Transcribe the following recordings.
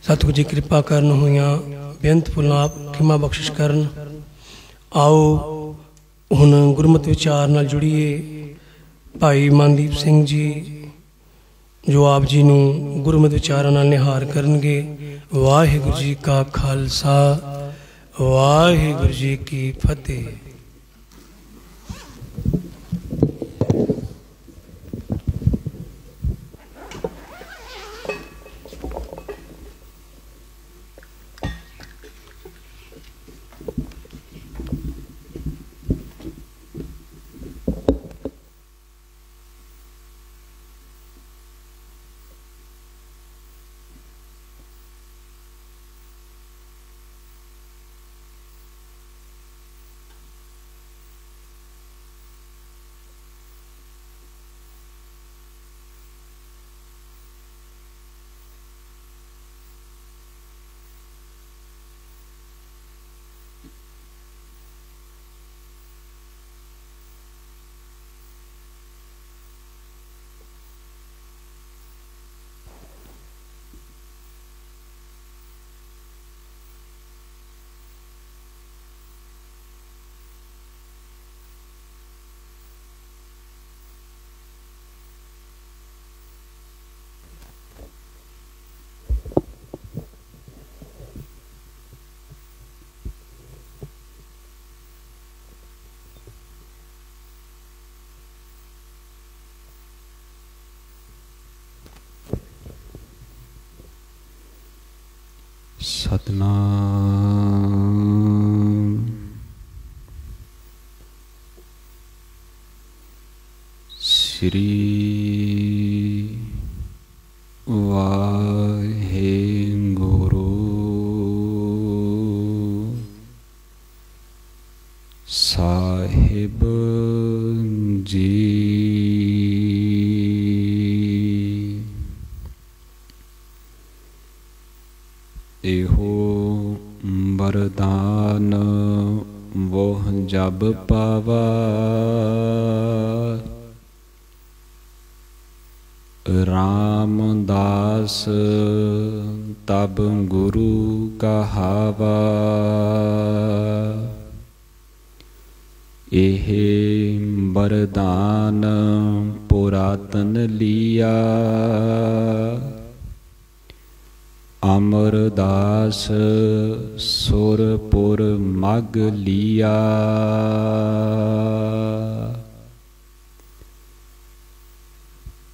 सतगुरु जी कृपा करन होइयां बेअंत भुलां आप खिमा बख्शिश करन। आओ हुण गुरमत विचार नाल जुड़िए। भाई मनदीप सिंह जी जो आप जी नूं गुरमत विचारां नाल निहार करनगे। वाहिगुरू जी का खालसा वाहिगुरू जी की फतेह। सतनाम श्री वाहेगुरु साहिब जी। एहो वरदान वोह जब पावा रामदास तब गुरु कहावा। एहे वरदान पुरातन लिया अमरदास सुरपुर मग लिया।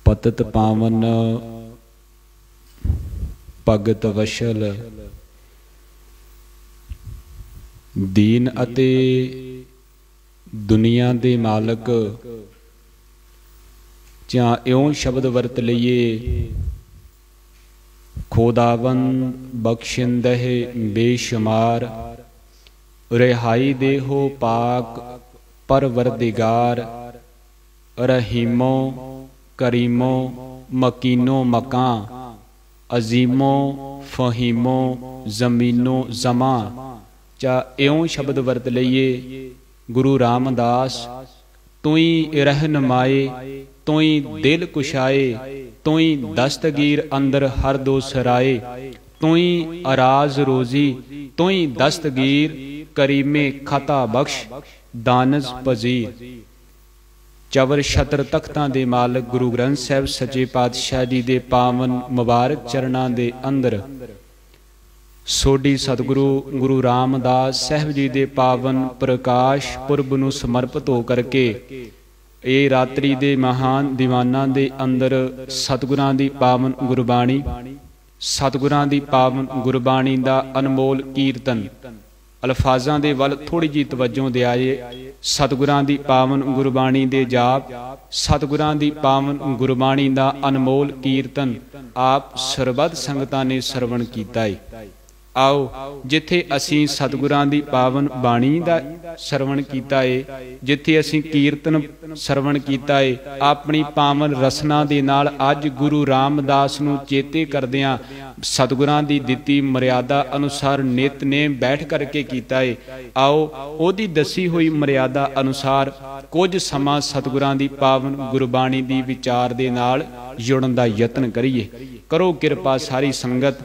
पतत पावन भगत वशल दीन अते दुनिया दे मालक ਜਾਂ ਇਉਂ शब्द वरत लईए खोदावन बख्शिंदह बेशुमार रिहाई देहो पाक परवरदिगार रहीमो करीमो मकीनो मकां अजीमो फहीमो जमीनो जमा। चा इउं शब्द वरत लईए गुरु रामदास तुई रहनुमाए तुई दिल कुशाए तुई दस्तगीर अंदर हर दो सराए तुई अराज रोजी तुई दस्तगीर करीमे खता बख्श दानज पजीर। चवर छत्र तख्तां दे मालक गुरु ग्रंथ साहिब सच्चे पातशाह जी दे पावन मुबारक चरणां दे अंदर सोडी सतगुरु गुरु रामदास साहिब जी दे पावन प्रकाश पुरब नूं समर्पित हो करके ਇਹ ਰਾਤਰੀ ਦੇ ਮਹਾਨ ਦੀਵਾਨਾਂ ਦੇ ਅੰਦਰ ਸਤਿਗੁਰਾਂ ਦੀ ਪਾਵਨ ਗੁਰਬਾਣੀ ਸਤਿਗੁਰਾਂ ਦੀ ਪਾਵਨ ਗੁਰਬਾਣੀ ਦਾ ਅਨਮੋਲ ਕੀਰਤਨ ਅਲਫਾਜ਼ਾਂ ਦੇ ਵੱਲ ਥੋੜੀ ਜਿਹੀ ਤਵੱਜੋ ਦਿਆਏ। ਸਤਿਗੁਰਾਂ ਦੀ ਪਾਵਨ ਗੁਰਬਾਣੀ ਦੇ ਜਾਪ ਸਤਿਗੁਰਾਂ ਦੀ ਪਾਵਨ ਗੁਰਬਾਣੀ ਦਾ ਅਨਮੋਲ ਕੀਰਤਨ ਆਪ ਸਰਬੱਤ ਸੰਗਤਾਂ ਨੇ ਸਰਵਣ ਕੀਤਾ ਹੈ। आओ जिथे असीं सतगुरां दी पावन बाणी दा सरवण कीता है जिथे असीं कीर्तन सरवण कीता है अपनी पावन रसना दे नाल अज गुरु रामदास नूं चेते करदियां सतगुरां दी दित्ती मर्यादा अनुसार नितनेम बैठ करके कीता है। आओ ओदी दसी हुई मर्यादा अनुसार कुछ समा सतगुरां दी पावन गुरबाणी दी विचार दे नाल जुड़न दा यतन करिए। करो किरपा सारी संगत।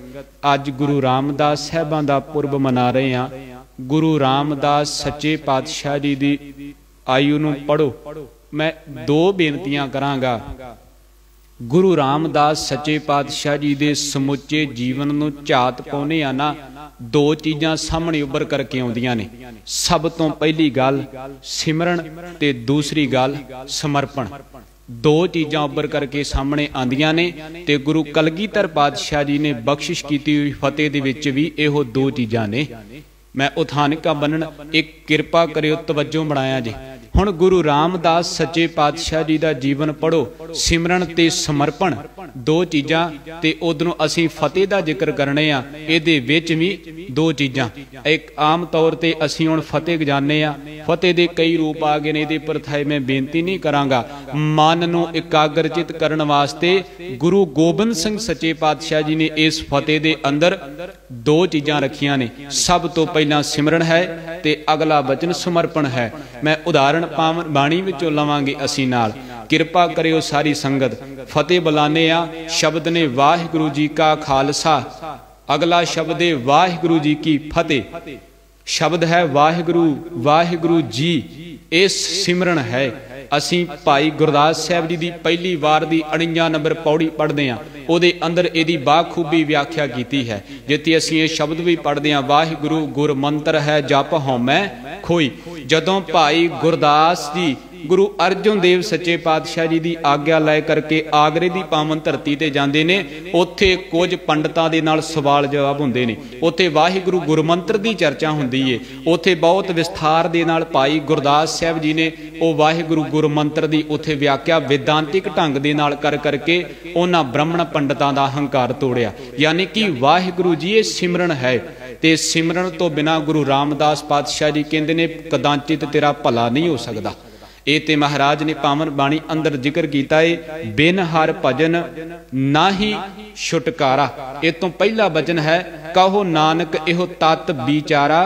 अज गुरु रामदास साहिबां दा पुरब मना रहे हैं। गुरु रामदास सच्चे पातशाह जी दी आयु नूं पढ़ो। मैं दो बेनतियां करांगा। गुरु रामदास सच्चे पातशाह जी दे समुचे जीवन नूं झात पाउने आ ना, दो चीज़ां सामने उभर करके आउंदियां ने। सब तो पहली गल सिमरन ते दूसरी गल समर्पण। दो चीज़ां उभर करके सामने आंदियां ने ते गुरु कलगीधर पातशाह जी ने बख्शिश कीती हुई फतेह दे विच भी इहो दो चीज़ां ने। मैं उथानिका बनन एक किरपा करियो तवज्जो बनाया जी। हुण गुरु रामदास सच्चे पातशाह जी का जीवन पढ़ो। सिमरन ते समर्पण दो चीज़ां ते उधरों असीं फतेह का जिक्र करने आ। इहदे विच भी दो चीज़ां। एक आम तौर ते असीं हुण फतेह जाने आ। फतेह दे कई रूप आ गए ने। इहदे परथाए मैं बेनती नहीं करांगा। मन नूं एकाग्रचित करन वास्ते गुरु गोबिंद सिंह सच्चे पातशाह जी ने इस फतेह दे अंदर दो चीज़ां रखियां ने। सब तो पहला सिमरन है ते अगला वचन समर्पण है। मैं उदाहरण पावन बाणी विचों लवांगे असीं नाल। किरपा करियो सारी संगत। फतेह बुलाने आ। शब्द ने वाहिगुरू जी का खालसा, अगला शब्द है वाहिगुरू जी की फतेह। शब्द है वाहिगुरू वाहिगुरू जी। इस सिमरन है। असीं भाई गुरदास साहब जी की पहली वार की 49 नंबर पौड़ी पढ़ते हैं। ਉਹਦੇ अंदर ਇਹਦੀ बाखूबी व्याख्या की है। जिथे असीं ये शब्द भी पढ़ते हैं वाहिगुरू गुर मंत्र है जप हौमै खोई। जदों भाई गुरदास जी गुरु अर्जन देव सच्चे पातशाह जी की आग्ञा लै करके आगरे की पावन धरती ते जांदे ने, उत्थे कुछ पंडितां दे नाल सवाल जवाब हुंदे ने। उत्थे वाहिगुरू गुरमंत्र की चर्चा हुंदी है। उत्थे बहुत विस्तार दे नाल भाई गुरदास साहब जी ने वो वाहिगुरू गुरमंत्र की उत्थे व्याख्या वेदांतिक ढंग दे नाल कर करके उन्हां ब्राह्मण पंडितां दा हंकार तोड़िया। यानी कि वाहिगुरू जी ये सिमरन है। ते सिमरन तो बिना गुरु रामदास पातशाह जी कहंदे ने कदाचित तेरा भला नहीं हो सकता। ये ते महाराज ने पावन बाणी अंदर जिक्र किया है। बिन हर भजन ना ही छुटकारा। ये तो पहला वचन है कहो नानक इहो तत विचारा।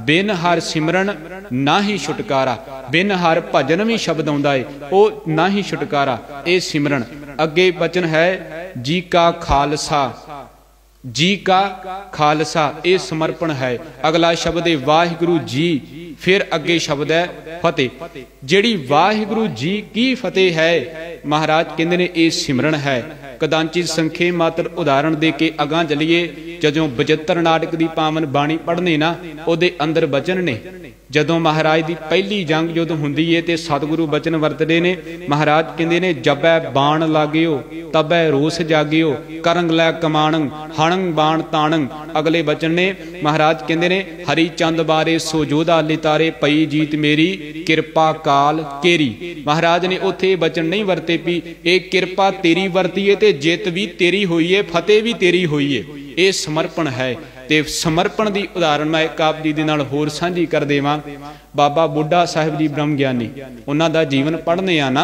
बिन हर सिमरन ना ही छुटकारा। बिन हर भजन भी शब्द आउंदा है वो ना ही छुटकारा। ये सिमरन। अगे वचन है जी का खालसा। जी का खालसा ये समर्पण है। अगला शब्द है वाहिगुरू जी। फिर अगे शब्द है फतेह। जिहड़ी वाहिगुरू जी की फतेह है महाराज कहंदे ने ये सिमरन है। कदाचित संखेप मात्र उदाहरण दे के अगां चलीए। जदों 72 नाटक की पावन बाणी पढ़ने ना उहदे अंदर वचन ने। जदों महाराज की पहली जंग जो हुंदी है ते सतगुरु वचन वरतदे ने। महाराज कहंदे ने जबै बाण लागियो तबै रोस जागियो करंग लै कमाणंग हणंग बाण ताणंग। अगले वचन ने महाराज कहंदे ने हरि चंद बारे सो जोधा लितारे पई जीत मेरी किरपा काल केरी। महाराज ने उत्थे वचन नहीं वरते भी ये किरपा तेरी वरती है ते जित भी तेरी हुई है फतेह भी तेरी हुई है। ये समर्पण है। ते समर्पण की उदाहरण मैं एक आप जी दे नाल होर सांझी कर देवां। बाबा बुढ़ा साहिब जी ब्रह्म ज्ञानी उन्हां दा जीवन पढ़ने आ ना।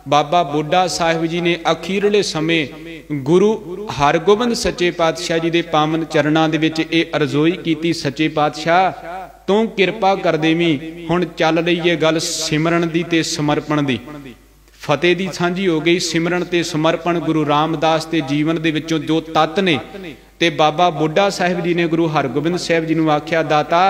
बाबा बुढ़ा साहिब जी ने अखीरले समय गुरु हरगोबिंद सच्चे पातशाह जी दे पावन चरणां दे विच ये अरज़ोई कीती सच्चे पातशाह तू किरपा कर देवीं। हुण चल रही है गल सिमरन दी ते समर्पण दी। फतेह दी सांझी हो गई। सिमरन ते समर्पण गुरु रामदास के जीवन दे विचों जो तत्त ने। ते बाबा बुढ़ा साहिब जी ने गुरु हरगोबिंद साहिब जी नूं आख्या दाता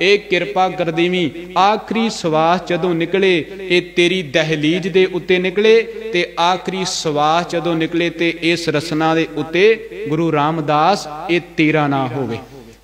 ये किरपा कर देवीं आखिरी सवास जदों निकले ये तेरी दहलीज दे उत्ते निकले ते आखिरी सवास जदों निकले ते इस रसना दे उत्ते गुरु रामदास ये तेरा ना होवे।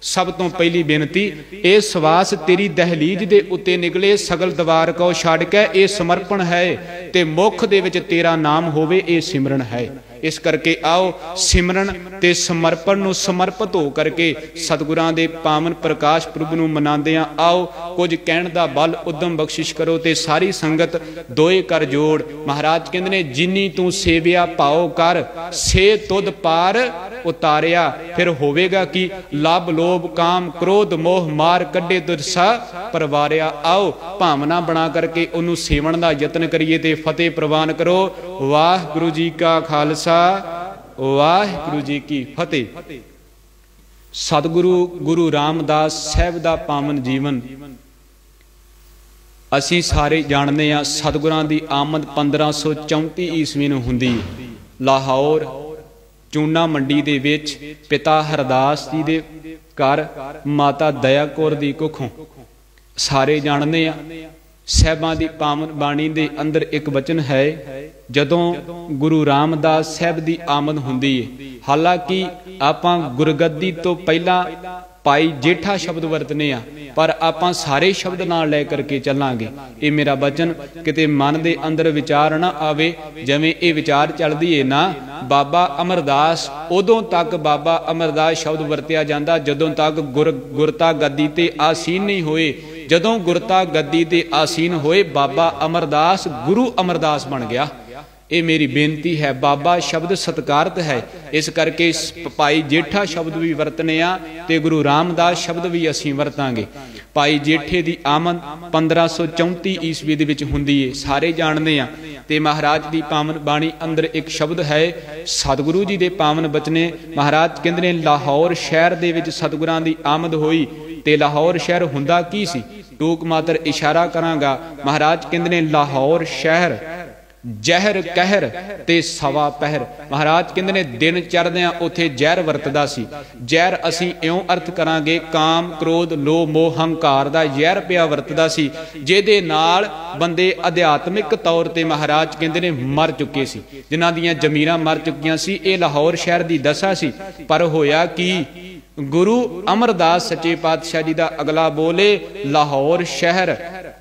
सब तो पहली बेनती ये सवास तेरी दहलीज दे उत्ते निकले सगल दवार को छड़ के ये समर्पण है ते मुख दे विच तेरा नाम होवे। ये सिमरन है। इस करके आओ सिमरन ते समर्पण नूं समर्पित हो करके सतगुरां दे पावन प्रकाश पुरब नूं मनांदे आ। आओ कुछ कहण दा बल उद्यम बख्शिश करो ते सारी संगत दोए कर जोड़। महाराज कहंदे ने जिन्नी तू सेविया पाओ कर से तुद पार उतारिया। फिर होवेगा कि लब लोभ काम क्रोध मोह मार कड्डे दुरसा परवारिया। आओ भावना बना करके उन्होंने सेवन का यत्न करिए ते फतेह प्रवान करो। वाहिगुरू जी का खालसा वाहिगुरू जी की फतेह। सतगुरु गुरु रामदास साहब का पावन जीवन असी सारे जानते हैं। सतगुरां की आमद 1534 ईस्वी नूं हुंदी। लाहौर ਚੂਨਾ ਮੰਡੀ ਦੇ ਵਿੱਚ ਪਿਤਾ ਹਰਦਾਸ ਜੀ ਦੇ ਘਰ ਮਾਤਾ ਦਇਆ ਕੌਰ ਦੀ ਕੁੱਖੋਂ। ਸਾਰੇ ਜਾਣਦੇ ਆ ਸਾਹਿਬਾਂ ਦੀ ਪਾਵਨ ਬਾਣੀ ਦੇ ਅੰਦਰ ਇੱਕ ਵਚਨ ਹੈ, ਜਦੋਂ ਗੁਰੂ ਰਾਮਦਾਸ ਸਾਹਿਬ ਦੀ ਆਮਦ ਹੁੰਦੀ ਹੈ। ਹਾਲਾਂਕਿ ਆਪਾਂ ਗੁਰਗੱਦੀ ਤੋਂ ਪਹਿਲਾਂ ਭਾਈ ਜੇਠਾ ਸ਼ਬਦ ਵਰਤਨੇ ਆ, ਪਰ ਆਪਾਂ ਸਾਰੇ ਸ਼ਬਦ ਨਾਲ ਲੈ ਕਰਕੇ ਚੱਲਾਂਗੇ। ਇਹ ਮੇਰਾ ਬਚਨ ਕਿਤੇ ਮਨ ਦੇ ਅੰਦਰ ਵਿਚਾਰ ਨਾ ਆਵੇ, ਜਿਵੇਂ ਇਹ ਵਿਚਾਰ ਚੱਲਦੀ ਏ ਨਾ ਬਾਬਾ ਅਮਰਦਾਸ, ਉਦੋਂ ਤੱਕ ਬਾਬਾ ਅਮਰਦਾਸ ਸ਼ਬਦ ਵਰਤਿਆ ਜਾਂਦਾ ਜਦੋਂ ਤੱਕ ਗੁਰਤਾ ਗੱਦੀ ਤੇ ਆਸੀਨ ਨਹੀਂ ਹੋਏ। ਜਦੋਂ ਗੁਰਤਾ ਗੱਦੀ ਤੇ ਆਸੀਨ ਹੋਏ ਬਾਬਾ ਅਮਰਦਾਸ ਗੁਰੂ ਅਮਰਦਾਸ ਬਣ ਗਿਆ। ਇਹ ਮੇਰੀ ਬੇਨਤੀ ਹੈ। ਬਾਬਾ ਸ਼ਬਦ ਸਤਿਕਾਰਤ ਹੈ, ਇਸ ਕਰਕੇ ਭਾਈ ਜੇਠਾ ਸ਼ਬਦ ਵੀ ਵਰਤਨੇ ਆ ਤੇ ਗੁਰੂ ਰਾਮਦਾਸ ਸ਼ਬਦ ਵੀ ਅਸੀਂ ਵਰਤਾਂਗੇ। ਭਾਈ ਜੇਠੇ ਦੀ ਆਮਦ 1534 ਈਸਵੀ ਦੇ ਵਿੱਚ ਹੁੰਦੀ ਏ, ਸਾਰੇ ਜਾਣਦੇ ਆ। ਤੇ ਮਹਾਰਾਜ ਦੀ ਪਾਵਨ ਬਾਣੀ ਅੰਦਰ ਇੱਕ ਸ਼ਬਦ ਹੈ, ਸਤਿਗੁਰੂ ਜੀ ਦੇ ਪਾਵਨ ਬਚਨੇ। ਮਹਾਰਾਜ ਕਹਿੰਦੇ ਨੇ ਲਾਹੌਰ ਸ਼ਹਿਰ ਦੇ ਵਿੱਚ ਸਤਿਗੁਰਾਂ ਦੀ ਆਮਦ ਹੋਈ। ਤੇ ਲਾਹੌਰ ਸ਼ਹਿਰ ਹੁੰਦਾ ਕੀ ਸੀ? ਟੂਕ ਮਾਤਰ ਇਸ਼ਾਰਾ ਕਰਾਂਗਾ। ਮਹਾਰਾਜ ਕਹਿੰਦੇ ਨੇ ਲਾਹੌਰ ਸ਼ਹਿਰ ਜ਼ਹਿਰ ਕਹਿਰ ਤੇ ਸਵਾ ਪਹਿਰ। ਮਹਾਰਾਜ ਕਹਿੰਦੇ ਨੇ ਦਿਨ ਚੜ੍ਹਦਿਆਂ ਉੱਥੇ ਜ਼ਹਿਰ ਵਰਤਦਾ ਸੀ। ਜ਼ਹਿਰ ਅਸੀਂ ਇਉਂ ਅਰਥ ਕਰਾਂਗੇ ਕਾਮ ਕ੍ਰੋਧ ਲੋਭ ਮੋਹ ਹੰਕਾਰ ਦਾ ਜ਼ਹਿਰ ਪਿਆ ਵਰਤਦਾ ਸੀ, ਜਿਹਦੇ ਨਾਲ ਬੰਦੇ ਅਧਿਆਤਮਿਕ ਤੌਰ ਤੇ ਮਹਾਰਾਜ ਕਹਿੰਦੇ ਨੇ ਮਰ ਚੁੱਕੇ ਸੀ, ਜਿਨ੍ਹਾਂ ਦੀਆਂ ਜ਼ਮੀਰਾਂ ਮਰ ਚੁੱਕੀਆਂ ਸੀ। ਇਹ ਲਾਹੌਰ ਸ਼ਹਿਰ ਦੀ ਦਸ਼ਾ ਸੀ। ਪਰ ਹੋਇਆ ਕੀ? ਗੁਰੂ ਅਮਰਦਾਸ ਸੱਚੇ ਪਾਤਸ਼ਾਹ ਜੀ ਦਾ ਅਗਲਾ ਬੋਲੇ, ਲਾਹੌਰ ਸ਼ਹਿਰ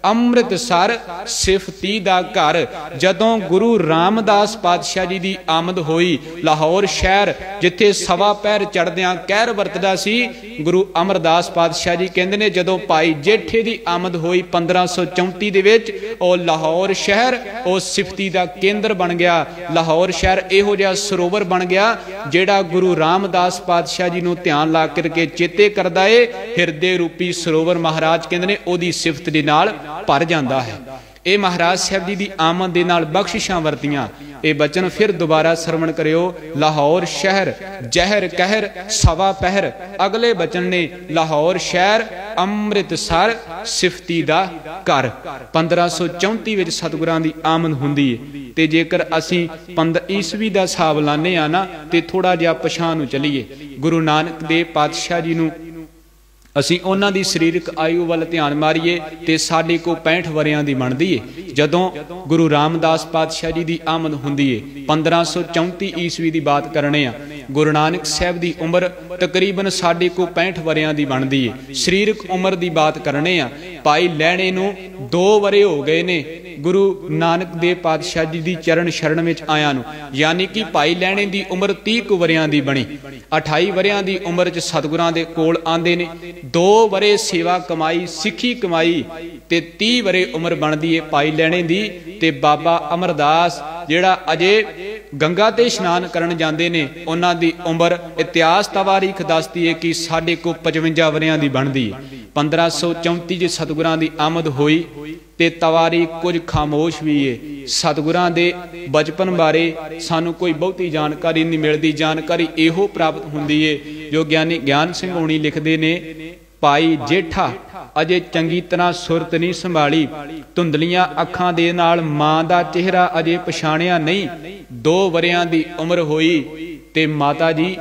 ਅੰਮ੍ਰਿਤਸਰ ਸਿਫਤੀ ਦਾ ਘਰ। ਜਦੋਂ ਗੁਰੂ ਰਾਮਦਾਸ ਪਾਤਸ਼ਾਹ ਜੀ ਦੀ ਆਮਦ ਹੋਈ, ਲਾਹੌਰ ਸ਼ਹਿਰ ਜਿੱਥੇ ਸਵਾ ਪਹਿਰ ਚੜ੍ਹਦਿਆਂ ਕਹਿਰ ਵਰਤਦਾ ਸੀ, ਗੁਰੂ ਅਮਰਦਾਸ ਪਾਤਸ਼ਾਹ ਜੀ ਕਹਿੰਦੇ ਨੇ ਜਦੋਂ ਭਾਈ ਜੇਠੇ ਦੀ ਆਮਦ ਹੋਈ 1534 ਦੇ ਵਿੱਚ, ਉਹ ਲਾਹੌਰ ਸ਼ਹਿਰ ਉਹ ਸਿਫਤੀ ਦਾ ਕੇਂਦਰ ਬਣ ਗਿਆ। ਲਾਹੌਰ ਸ਼ਹਿਰ ਇਹੋ ਜਿਹਾ ਸਰੋਵਰ ਬਣ ਗਿਆ ਜਿਹੜਾ ਗੁਰੂ ਰਾਮਦਾਸ ਪਾਤਸ਼ਾਹ ਜੀ ਨੂੰ ਧਿਆਨ ਲਾ ਕਰਕੇ ਚੇਤੇ ਕਰਦਾ ਏ। ਹਿਰਦੇ ਰੂਪੀ ਸਰੋਵਰ ਮਹਾਰਾਜ ਕਹਿੰਦੇ ਨੇ ਉਹਦੀ ਸਿਫਤ ਦੇ ਨਾਲ ਭਰ ਜਾਂਦਾ ਹੈ। ਇਹ ਮਹਾਰਾਜ ਸਾਹਿਬ ਜੀ ਦੀ ਆਮਦ ਦੇ ਨਾਲ ਬਖਸ਼ਿਸ਼ਾਂ ਵਰਤੀਆਂ। ਇਹ ਬਚਨ ਫਿਰ ਦੁਬਾਰਾ ਸਰਵਣ ਕਰਿਓ, ਲਾਹੌਰ ਸ਼ਹਿਰ ਜ਼ਹਿਰ ਕਹਿਰ ਸਵਾ ਪਹਿਰ। ਅਗਲੇ ਬਚਨ ਨੇ ਲਾਹੌਰ ਸ਼ਹਿਰ ਅੰਮ੍ਰਿਤਸਰ ਸਿਫਤੀ ਦਾ ਘਰ। 1534 ਵਿੱਚ ਸਤਿਗੁਰਾਂ ਦੀ ਆਮਦ ਹੁੰਦੀ ਹੈ। ਤੇ ਜੇਕਰ ਅਸੀਂ 15 ਈਸਵੀ ਦਾ ਹਿਸਾਬ ਲਾਣੇ ਆ ਨਾ, ਤੇ ਥੋੜਾ ਜਿਹਾ ਪਛਾਂ ਨੂੰ ਚਲੀਏ। ਗੁਰੂ ਨਾਨਕ ਦੇਵ ਪਾਤਸ਼ਾਹ ਜੀ ਨੂੰ ਅਸੀਂ ਉਹਨਾਂ ਦੀ ਸਰੀਰਕ ਆਯੂ ਵੱਲ ਧਿਆਨ ਮਾਰੀਏ ਤੇ ਸਾਡੇ ਕੋਲ 65 ਵਰਿਆਂ ਦੀ ਬਣਦੀ ਏ। ਜਦੋਂ ਗੁਰੂ ਰਾਮਦਾਸ ਪਾਤਸ਼ਾਹ ਜੀ ਦੀ ਆਮਦ ਹੁੰਦੀ ਏ 1534 ਈਸਵੀ ਦੀ ਬਾਤ ਕਰਨੇ ਆ। ਗੁਰੂ ਨਾਨਕ ਸਾਹਿਬ ਦੀ ਉਮਰ ਤਕਰੀਬਨ ਸਾਡੇ ਕੋਲ 65 ਵਰਿਆਂ ਦੀ ਬਣਦੀ ਏ। ਸਰੀਰਕ ਉਮਰ ਦੀ ਬਾਤ ਕਰਨੇ ਆ। ਭਾਈ ਲਹਿਣੇ ਨੂੰ 2 ਵਰੇ ਹੋ ਗਏ ਨੇ ਗੁਰੂ ਨਾਨਕ ਦੇਵ ਪਾਤਸ਼ਾਹ ਜੀ ਦੀ ਚਰਨ ਸ਼ਰਨ ਵਿੱਚ ਆਇਆ ਨੂੰ, ਯਾਨੀ ਕਿ ਭਾਈ ਲਹਿਣੇ ਦੀ ਉਮਰ 30 ਕੁ ਵਰਿਆਂ ਦੀ ਬਣੀ। 28 ਵਰਿਆਂ ਦੀ ਉਮਰ 'ਚ ਸਤਿਗੁਰਾਂ ਦੇ ਕੋਲ ਆਂਦੇ ਨੇ। 2 ਵਰੇ ਸੇਵਾ ਕਮਾਈ, ਸਿੱਖੀ ਕਮਾਈ, ਤੇ 30 ਵਰੇ ਉਮਰ ਬਣਦੀ ਏ ਭਾਈ ਲਹਿਣੇ ਦੀ। ਤੇ ਬਾਬਾ ਅਮਰਦਾਸ ਜਿਹੜਾ ਅਜੇ ਗੰਗਾ ਤੇ ਇਸ਼ਨਾਨ ਕਰਨ ਜਾਂਦੇ ਨੇ, ਉਹਨਾਂ ਦੀ ਉਮਰ ਇਤਿਹਾਸ ਤਵਾਰੀਖ ਦੱਸਦੀ ਏ ਕਿ ਸਾਡੇ ਕੋਲ 55 ਵਰਿਆਂ ਦੀ ਬਣਦੀ ਏ। 1534 'ਚ ਸਤਿਗੁਰਾਂ ਦੀ ਆਮਦ ਹੋਈ ਤੇ ਤਵਾਰੀਖ ਕੁਝ ਖਾਮੋਸ਼ ਵੀ ਏ। ਸਤਿਗੁਰਾਂ ਦੇ ਬਚਪਨ ਬਾਰੇ ਸਾਨੂੰ ਕੋਈ ਬਹੁਤੀ ਜਾਣਕਾਰੀ ਨਹੀਂ ਮਿਲਦੀ। ਜਾਣਕਾਰੀ ਇਹੋ ਪ੍ਰਾਪਤ ਹੁੰਦੀ ਏ ਜੋ ਗਿਆਨੀ ਗਿਆਨ ਸਿੰਘ ਹੋਣੀ ਲਿਖਦੇ ਨੇ, ਭਾਈ ਜੇਠਾ ਅਜੇ ਚੰਗੀ ਤਰ੍ਹਾਂ ਸੁਰਤ ਨਹੀਂ ਸੰਭਾਲੀ, ਧੁੰਦਲੀਆਂ ਅੱਖਾਂ ਦੇ ਨਾਲ ਮਾਂ ਦਾ ਚਿਹਰਾ ਅਜੇ ਪਛਾਣਿਆ ਨਹੀਂ। 2 ਵਰਿਆਂ ਦੀ ਉਮਰ ਹੋਈ ਤੇ ਮਾਤਾ ਜੀ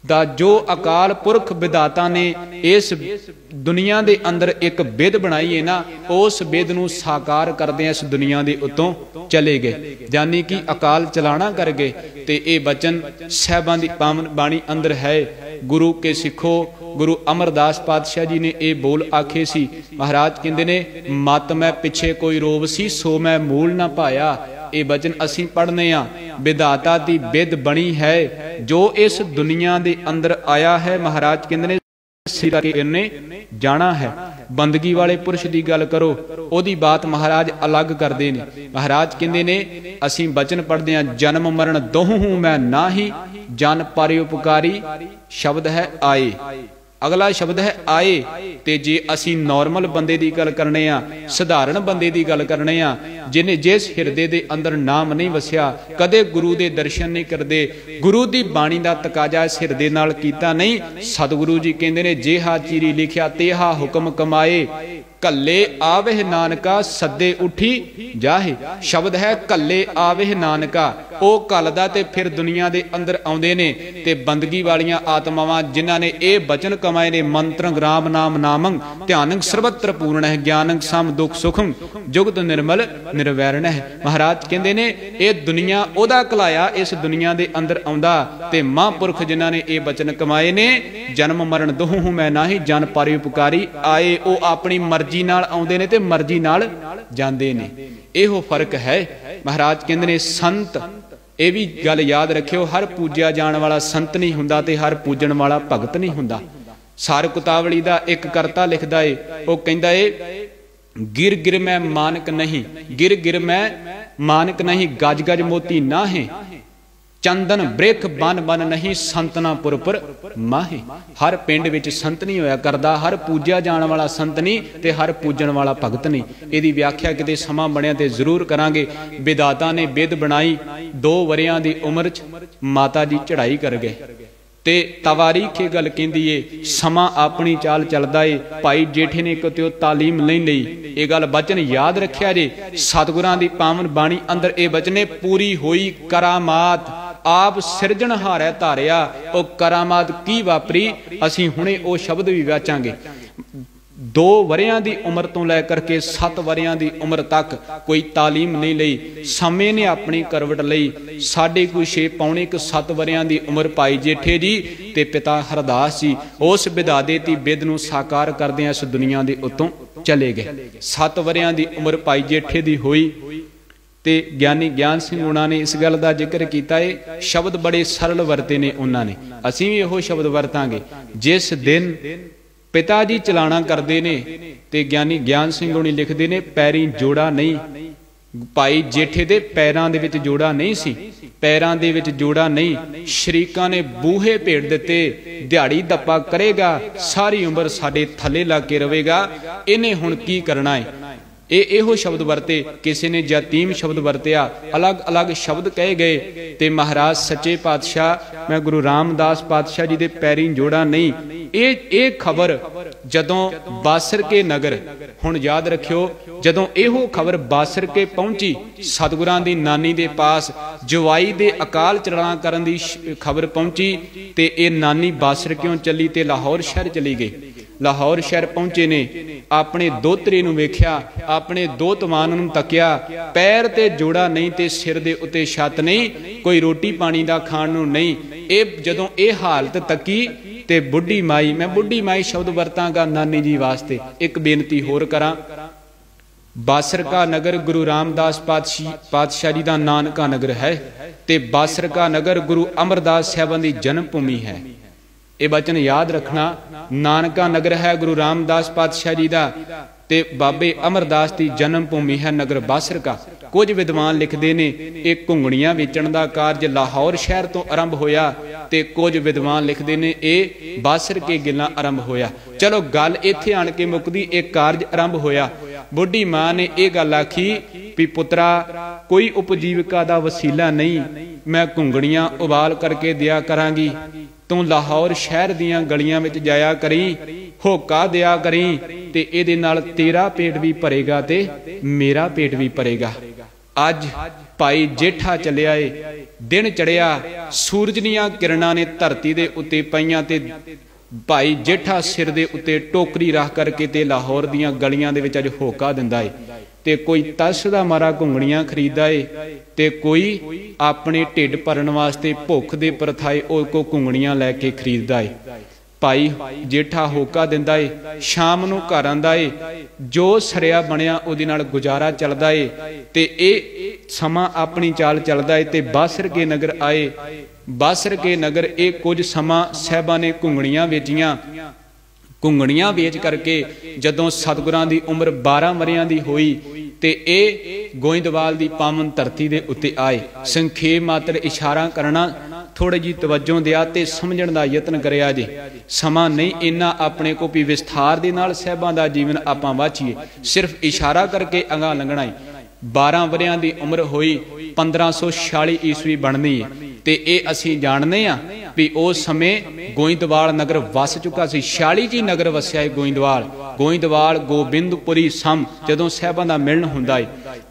ਦਾ ਜੋ ਅਕਾਲ ਪੁਰਖ ਵਿਧਾਤਾ ਨੇ ਇਸ ਦੁਨੀਆ ਦੇ ਅੰਦਰ ਇੱਕ ਬਿਧ ਬਣਾਈ ਹੈ ਨਾ, ਉਸ ਬਿਧ ਨੂੰ ਸਾਕਾਰ ਕਰਦੇ ਇਸ ਦੁਨੀਆ ਦੇ ਉੱਤੋਂ ਚਲੇ ਗਏ, ਜਾਨੀ ਕਿ ਅਕਾਲ ਚਲਾਣਾ ਕਰ ਗਏ। ਤੇ ਇਹ ਬਚਨ ਸਾਹਿਬਾਂ ਦੀ ਪਾਵਨ ਬਾਣੀ ਅੰਦਰ ਹੈ। ਗੁਰੂ ਕੇ ਸਿੱਖੋ, ਗੁਰੂ ਅਮਰਦਾਸ ਪਾਤਸ਼ਾਹ ਜੀ ਨੇ ਇਹ ਬੋਲ ਆਖੇ ਸੀ। ਮਹਾਰਾਜ ਕਹਿੰਦੇ ਨੇ, ਮਤ ਮੈਂ ਪਿੱਛੇ ਕੋਈ ਰੋਵ ਸੀ ਸੋ ਮੈਂ ਮੂਲ ਨਾ ਪਾਇਆ। ਇਹ ਬਚਨ ਅਸੀਂ ਪੜ੍ਹਨੇ ਆ। ਵਿਧਾਤਾ ਦੀ ਬਿਧ ਬਣੀ ਹੈ ਜੋ ਇਸ ਦੁਨੀਆ ਦੇ ਅੰਦਰ ਆਇਆ ਹੈ। ਮਹਾਰਾਜ ਕਹਿੰਦੇ ਨੇ ਸਿਰ ਕੇ ਇਹਨੇ ਜਾਣਾ ਹੈ। ਬੰਦਗੀ ਵਾਲੇ ਪੁਰਸ਼ ਦੀ ਗੱਲ ਕਰੋ, ਉਹਦੀ ਬਾਤ ਮਹਾਰਾਜ ਅਲੱਗ ਕਰਦੇ ਨੇ। ਮਹਾਰਾਜ ਕਹਿੰਦੇ ਨੇ, ਅਸੀਂ ਬਚਨ ਪੜ੍ਹਦੇ ਹਾਂ, ਜਨਮ ਮਰਨ ਦੋਹੂ ਹੂੰ ਮੈਂ ਨਾਹੀ, ਜਨ ਪਰ ਉਪਕਾਰੀ ਸ਼ਬਦ ਹੈ ਆਏ। ਅਗਲਾ ਸ਼ਬਦ ਹੈ ਆਏ। ਤੇ ਜੇ ਅਸੀਂ ਨਾਰਮਲ ਬੰਦੇ ਦੀ ਗੱਲ ਕਰਨੇ ਆ, ਸਧਾਰਨ ਬੰਦੇ ਦੀ ਗੱਲ ਕਰਨੇ ਆ, ਜਿਹਨੇ ਜਿਸ ਹਿਰਦੇ ਦੇ ਅੰਦਰ ਨਾਮ ਨਹੀਂ ਵਸਿਆ, ਕਦੇ ਗੁਰੂ ਦੇ ਦਰਸ਼ਨ ਨਹੀਂ ਕਰਦੇ, ਗੁਰੂ ਦੀ ਬਾਣੀ ਦਾ ਤਕਾਜ਼ਾ ਇਸ ਹਿਰਦੇ ਨਾਲ ਕੀਤਾ ਨਹੀਂ, ਸਤਿਗੁਰੂ ਜੀ ਕਹਿੰਦੇ ਨੇ, ਜਿਹਾ ਚੀਰੀ ਲਿਖਿਆ ਤੇਹਾ ਹੁਕਮ ਕਮਾਏ, ਕੱਲੇ ਆਵਹਿ ਨਾਨਕਾ ਸੱਦੇ ਉਠੀ ਜਾਹੇ। ਸ਼ਬਦ ਹੈ ਕੱਲੇ ਆਵਹਿ ਨਾਨਕਾ, ਉਹ ਘੱਲਦਾ ਤੇ ਫਿਰ ਦੁਨੀਆ ਦੇ ਅੰਦਰ ਆਉਂਦੇ ਨੇ ਤੇ ਬੰਦਗੀ ਵਾਲੀਆਂ ਆਤਮਾਵਾਂ ਜਿਨ੍ਹਾਂ ਨੇ ਇਹ ਬਚਨ ਕਮਾਏ ਨੇ, ਮੰਤਰੰ ਰਾਮ ਨਾਮ ਨਾਮੰ ਧਿਆਨੰ ਸਰਬਤਰ ਪੂਰਨ ਹੈ, ਗਿਆਨੰ ਸਮ ਦੁਖ ਸੁਖੰ ਜੁਗਤ ਨਿਰਮਲ ਨਿਰਵੈਰਣ ਹੈ। ਮਹਾਰਾਜ ਕਹਿੰਦੇ ਨੇ ਇਹ ਦੁਨੀਆ ਉਹਦਾ ਘਲਾਇਆ ਇਸ ਦੁਨੀਆ ਦੇ ਅੰਦਰ ਆਉਂਦਾ ਤੇ ਮਹਾਂਪੁਰਖ ਜਿਨ੍ਹਾਂ ਨੇ ਇਹ ਬਚਨ ਕਮਾਏ ਨੇ, ਜਨਮ ਮਰਨ ਦੋਹੂ ਮੈਂ ਨਾਹੀ ਜਨ ਪਾਰਿ ਉਪਕਾਰੀ, ਆਏ ਉਹ ਆਪਣੀ ਮਰਜ਼ੀ ਨਾਲ ਆਉਂਦੇ ਨੇ ਤੇ ਮਰਜ਼ੀ ਨਾਲ ਜਾਂਦੇ ਨੇ। ਇਹੋ ਫਰਕ ਹੈ। ਮਹਾਰਾਜ ਕਹਿੰਦੇ ਨੇ ਸੰਤ, ਇਹ ਵੀ ਗੱਲ ਯਾਦ ਰੱਖਿਓ, ਹਰ ਪੂਜਿਆ ਜਾਣ ਵਾਲਾ ਸੰਤ ਨਹੀਂ ਹੁੰਦਾ ਤੇ ਹਰ ਪੂਜਣ ਵਾਲਾ ਭਗਤ ਨਹੀਂ ਹੁੰਦਾ। ਸਾਰ ਕੁਤਾਵਲੀ ਦਾ ਇੱਕ ਕਰਤਾ ਲਿਖਦਾ ਏ, ਉਹ ਕਹਿੰਦਾ ਏ ਗਿਰ ਗਿਰ ਮੈਂ ਮਾਨਕ ਨਹੀਂ, ਗਿਰ ਗਿਰ ਮੈਂ ਮਾਨਕ ਨਹੀਂ, ਗਜ ਗਜ ਮੋਤੀ ਨਾਹੇ, ਚੰਦਨ ਬ੍ਰਿਖ ਬਨ ਬਨ ਨਹੀਂ, ਸੰਤਨਾ ਪੁਰਪੁਰ ਮਾਹੇ। ਹਰ ਪਿੰਡ ਵਿੱਚ ਸੰਤ ਨਹੀਂ ਹੋਇਆ ਕਰਦਾ, ਹਰ ਪੂਜਿਆ ਜਾਣ ਵਾਲਾ ਸੰਤ ਨਹੀਂ ਤੇ ਹਰ ਪੂਜਣ ਵਾਲਾ ਭਗਤ ਨਹੀਂ। ਇਹਦੀ ਵਿਆਖਿਆ ਕਿਤੇ ਸਮਾਂ ਬਣਿਆ ਤੇ ਜ਼ਰੂਰ ਕਰਾਂਗੇ। ਵਿਦਾਤਾ ਨੇ ਬਿਧ ਬਣਾਈ, 2 ਵਰਿਆਂ ਦੀ ਉਮਰ 'ਚ ਮਾਤਾ ਜੀ ਚੜ੍ਹਾਈ ਕਰ ਗਏ ਤੇ ਤਵਾਰੀਖ ਇਹ ਗੱਲ ਕਹਿੰਦੀ ਏ ਸਮਾਂ ਆਪਣੀ ਚਾਲ ਚੱਲਦਾ ਏ। ਭਾਈ ਜੇਠੇ ਨੇ ਕਿਤੇ ਤਾਲੀਮ ਨਹੀਂ ਲਈ। ਇਹ ਗੱਲ ਬਚਨ ਯਾਦ ਰੱਖਿਆ ਜੇ, ਸਤਿਗੁਰਾਂ ਦੀ ਪਾਵਨ ਬਾਣੀ ਅੰਦਰ ਇਹ ਬਚਨੇ ਪੂਰੀ ਹੋਈ ਕਰਾਮਾਤ ਆਪ ਸਿਰਜਣਹਾਰੈ ਧਾਰਿਆ। ਉਹ ਕਰਾਮਾਤ ਕੀ ਵਾਪਰੀ, ਅਸੀਂ ਹੁਣੇ ਉਹ ਸ਼ਬਦ ਵੀ ਵਾਚਾਂਗੇ। 2 ਵਰਿਆਂ ਦੀ ਉਮਰ ਤੋਂ ਲੈ ਕਰਕੇ 7 ਵਰਿਆਂ ਦੀ ਉਮਰ ਤੱਕ ਕੋਈ ਤਾਲੀਮ ਨਹੀਂ ਲਈ, ਸਮੇਂ ਨੇ ਆਪਣੀ ਕਰਵਟ ਲਈ। 6.5 ਪੌਣੇ 7 ਵਰਿਆਂ ਦੀ ਉਮਰ ਭਾਈ ਜੇਠੇ ਜੀ ਤੇ ਪਿਤਾ ਹਰਦਾਸ ਜੀ ਉਸ ਵਿਦਾਦੇ ਦੀ ਬਿਦ ਨੂੰ ਸਾਕਾਰ ਕਰਦਿਆਂ ਇਸ ਦੁਨੀਆ ਦੇ ਉੱਤੋਂ ਚਲੇ ਗਏ। 7 ਵਰਿਆਂ ਦੀ ਉਮਰ ਭਾਈ ਜੇਠੇ ਦੀ ਹੋਈ ਤੇ ਗਿਆਨੀ ਗਿਆਨ ਸਿੰਘ ਉਹਨਾਂ ਨੇ ਇਸ ਗੱਲ ਦਾ ਜ਼ਿਕਰ ਕੀਤਾ ਏ। ਸ਼ਬਦ ਬੜੇ ਸਰਲ ਵਰਤੇ ਨੇ ਉਹਨਾਂ ਨੇ, ਅਸੀਂ ਵੀ ਇਹੋ ਸ਼ਬਦ ਵਰਤਾਂਗੇ। ਜਿਸ ਦਿਨ ਪਿਤਾ ਜੀ ਚਲਾਣਾ ਕਰਦੇ ਨੇ ਤੇ ਗਿਆਨੀ ਗਿਆਨ ਸਿੰਘ ਹੋਣੀ ਲਿਖਦੇ ਨੇ ਪੈਰੀਂ ਜੋੜਾ ਨਹੀਂ, ਭਾਈ ਜੇਠੇ ਦੇ ਪੈਰਾਂ ਦੇ ਵਿੱਚ ਜੋੜਾ ਨਹੀਂ ਸੀ, ਪੈਰਾਂ ਦੇ ਵਿੱਚ ਜੋੜਾ ਨਹੀਂ। ਸ਼ਰੀਕਾਂ ਨੇ ਬੂਹੇ ਭੇੜ ਦਿੱਤੇ, ਦਿਹਾੜੀ ਦੱਪਾ ਕਰੇਗਾ, ਸਾਰੀ ਉਮਰ ਸਾਡੇ ਥੱਲੇ ਲੱਗ ਕੇ ਰਵੇਗਾ, ਇਹਨੇ ਹੁਣ ਕੀ ਕਰਨਾ ਹੈ। ਇਹੋ ਸ਼ਬਦ ਵਰਤੇ। ਕਿਸੇ ਨੇ ਯਤੀਮ ਸ਼ਬਦ ਵਰਤਿਆ, ਅਲੱਗ-ਅਲੱਗ ਸ਼ਬਦ ਕਹੇ ਗਏ ਤੇ ਮਹਾਰਾਜ ਸੱਚੇ ਪਾਤਸ਼ਾਹ ਮੈਂ ਗੁਰੂ ਰਾਮਦਾਸ ਪਾਤਸ਼ਾਹ ਜੀ ਦੇ ਪੈਰੀਂ ਜੋੜਾ ਨਹੀਂ। ਇਹ ਖਬਰ ਜਦੋਂ ਬਾਸਰਕੇ ਨਗਰ, ਹੁਣ ਯਾਦ ਰੱਖਿਓ, ਜਦੋਂ ਇਹੋ ਖਬਰ ਬਾਸਰਕੇ ਪਹੁੰਚੀ, ਸਤਿਗੁਰਾਂ ਦੀ ਨਾਨੀ ਦੇ ਪਾਸ ਜਵਾਈ ਦੇ ਅਕਾਲ ਚਲਾਣਾ ਕਰਨ ਦੀ ਖਬਰ ਪਹੁੰਚੀ ਤੇ ਇਹ ਨਾਨੀ ਬਾਸਰਕਿਓਂ ਚੱਲੀ ਤੇ ਲਾਹੌਰ ਸ਼ਹਿਰ ਚਲੀ ਗਈ। ਲਾਹੌਰ ਸ਼ਹਿਰ ਪਹੁੰਚੇ ਨੇ, ਆਪਣੇ ਦੋਤਰੇ ਨੂੰ ਵੇਖਿਆ, ਆਪਣੇ ਦੋਤਮਾਨ ਨੂੰ ਤੱਕਿਆ, ਪੈਰ ਤੇ ਜੋੜਾ ਨਹੀਂ ਤੇ ਸਿਰ ਦੇ ਉੱਤੇ ਛੱਤ ਨਹੀਂ, ਕੋਈ ਰੋਟੀ ਪਾਣੀ ਦਾ ਖਾਣ ਨੂੰ ਨਹੀਂ। ਇਹ ਜਦੋਂ ਇਹ ਹਾਲਤ ਤੱਕੀ ਤੇ ਬੁੱਢੀ ਮਾਈ, ਮੈਂ ਬੁੱਢੀ ਮਾਈ ਸ਼ਬਦ ਵਰਤਾਂਗਾ ਨਾਨੀ ਜੀ ਵਾਸਤੇ। ਇੱਕ ਬੇਨਤੀ ਹੋਰ ਕਰਾਂ, ਬਾਸਰਕਾ ਨਗਰ ਗੁਰੂ ਰਾਮਦਾਸ ਪਾਤਸ਼ਾਹ ਜੀ ਦਾ ਨਾਨਕਾ ਨਗਰ ਹੈ ਤੇ ਬਾਸਰਕਾ ਨਗਰ ਗੁਰੂ ਅਮਰਦਾਸ ਸਾਹਿਬਾਂ ਦੀ ਜਨਮ ਭੂਮੀ ਹੈ। ਇਹ ਬਚਨ ਯਾਦ ਰੱਖਣਾ, ਨਾਨਕਾ ਨਗਰ ਹੈ ਗੁਰੂ ਰਾਮਦਾਸ ਪਾਤਸ਼ਾਹ ਜੀ ਦਾ ਤੇ ਬਾਬੇ ਅਮਰਦਾਸ ਦੀ ਜਨਮ ਭੂਮੀ ਹੈ ਨਗਰ ਬਾਸਰਕਾ। ਕੁਝ ਵਿਦਵਾਨ ਲਿਖਦੇ ਨੇ ਇਹ ਘੁੰਗਣੀਆਂ ਵੇਚਣ ਦਾ ਕਾਰਜ ਲਾਹੌਰ ਸ਼ਹਿਰ ਤੋਂ ਆਰੰਭ ਹੋਇਆ ਤੇ ਕੁਝ ਵਿਦਵਾਨ ਲਿਖਦੇ ਨੇ ਇਹ ਬਾਸਰਕੇ ਗਿੱਲਾਂ ਆਰੰਭ ਹੋਇਆ। ਚਲੋ ਗੱਲ ਇੱਥੇ ਆਣ ਕੇ ਮੁੱਕਦੀ, ਇਹ ਕਾਰਜ ਆਰੰਭ ਹੋਇਆ। ਬੁੱਢੀ ਮਾਂ ਨੇ ਇਹ ਗੱਲ ਆਖੀ ਵੀ ਪੁੱਤਰਾ ਕੋਈ ਉਪਜੀਵਿਕਾ ਦਾ ਵਸੀਲਾ ਨਹੀਂ, ਮੈਂ ਘੁੰਗਣੀਆਂ ਉਬਾਲ ਕਰਕੇ ਦਿਆ ਕਰਾਂਗੀ, ਤੂੰ ਲਾਹੌਰ ਸ਼ਹਿਰ ਦੀਆਂ ਗਲੀਆਂ ਵਿੱਚ ਜਾਇਆ ਕਰੀ, ਹੋਕਾ ਦਿਆ ਕਰੀ ਤੇ ਇਹਦੇ ਨਾਲ ਤੇਰਾ ਪੇਟ ਵੀ ਭਰੇਗਾ ਤੇ ਮੇਰਾ ਪੇਟ ਵੀ ਭਰੇਗਾ। ਅੱਜ ਭਾਈ ਜੇਠਾ ਚੱਲਿਆ ਏ, ਦਿਨ ਚੜਿਆ, ਸੂਰਜ ਦੀਆਂ ਕਿਰਨਾਂ ਨੇ ਧਰਤੀ ਦੇ ਉੱਤੇ ਪਈਆਂ ਤੇ ਭਾਈ ਜੇਠਾ ਸਿਰ ਦੇ ਉੱਤੇ ਟੋਕਰੀ ਰੱਖ ਕਰਕੇ ਤੇ ਲਾਹੌਰ ਦੀਆਂ ਗਲੀਆਂ ਦੇ ਵਿੱਚ ਅੱਜ ਹੋਕਾ ਦਿੰਦਾ ਏ ਤੇ ਕੋਈ ਤਸ ਦਾ ਮਾਰਾ ਘੁੰਗਣੀਆਂ ਖਰੀਦਦਾ ਏ ਤੇ ਕੋਈ ਆਪਣੇ ਢਿੱਡ ਭਰਨ ਵਾਸਤੇ ਭੁੱਖ ਦੇ ਪਰਥਾਏ ਉਹ ਕੋ ਘੁੰਗਣੀਆਂ ਲੈ ਕੇ ਖਰੀਦਦਾ ਏ। ਭਾਈ ਜੇਠਾ ਹੋਕਾ ਦਿੰਦਾ ਏ, ਸ਼ਾਮ ਨੂੰ ਘਰ ਆਂਦਾ ਏ, ਜੋ ਸਰਿਆ ਬਣਿਆ ਉਹਦੇ ਨਾਲ ਗੁਜ਼ਾਰਾ ਚੱਲਦਾ ਏ ਤੇ ਇਹ ਸਮਾਂ ਆਪਣੀ ਚਾਲ ਚੱਲਦਾ ਏ ਤੇ ਬਾਸਰਕੇ ਨਗਰ ਆਏ। ਬਾਸਰਕੇ ਨਗਰ ਇਹ ਕੁਝ ਸਮਾਂ ਸਾਹਿਬਾਂ ਨੇ ਘੁੰਗਣੀਆਂ ਵੇਚੀਆਂ। ਘੁੰਗਣੀਆਂ ਵੇਚ ਕਰਕੇ ਜਦੋਂ ਸਤਿਗੁਰਾਂ ਦੀ ਉਮਰ 12 ਵਰਿਆਂ ਦੀ ਹੋਈ ਤੇ ਇਹ ਗੋਇੰਦਵਾਲ ਦੀ ਪਾਵਨ ਧਰਤੀ ਦੇ ਉੱਤੇ ਆਏ। ਸੰਖੇਪ ਮਾਤਰ ਇਸ਼ਾਰਾ ਕਰਨਾ, ਥੋੜੀ ਜੀ ਤਵੱਜੋ ਦਿਆ ਤੇ ਸਮਝਣ ਦਾ ਯਤਨ ਕਰਿਆ ਜੇ। ਸਮਾਂ ਨਹੀਂ ਇੰਨਾ ਆਪਣੇ ਕੋ ਵੀ ਵਿਸਥਾਰ ਦੇ ਨਾਲ ਸਾਹਿਬਾਂ ਦਾ ਜੀਵਨ ਆਪਾਂ ਵਾਚੀਏ, ਸਿਰਫ ਇਸ਼ਾਰਾ ਕਰਕੇ ਅਗਾਂਹ ਲੰਘਣਾ ਹੀ। 12 ਵਰਿਆਂ ਦੀ ਉਮਰ ਹੋਈ, 1546 ਈਸਵੀ ਬਣਦੀ ਹੈ ਤੇ ਇਹ ਅਸੀਂ ਜਾਣਦੇ ਹਾਂ भी उस समय गोइंदवाल नगर वस चुका सी। 46 जी नगर वसिया है गोइंदवाल गोबिंदपुरी सम जदों साहिबां दा मिलन हुंदा है।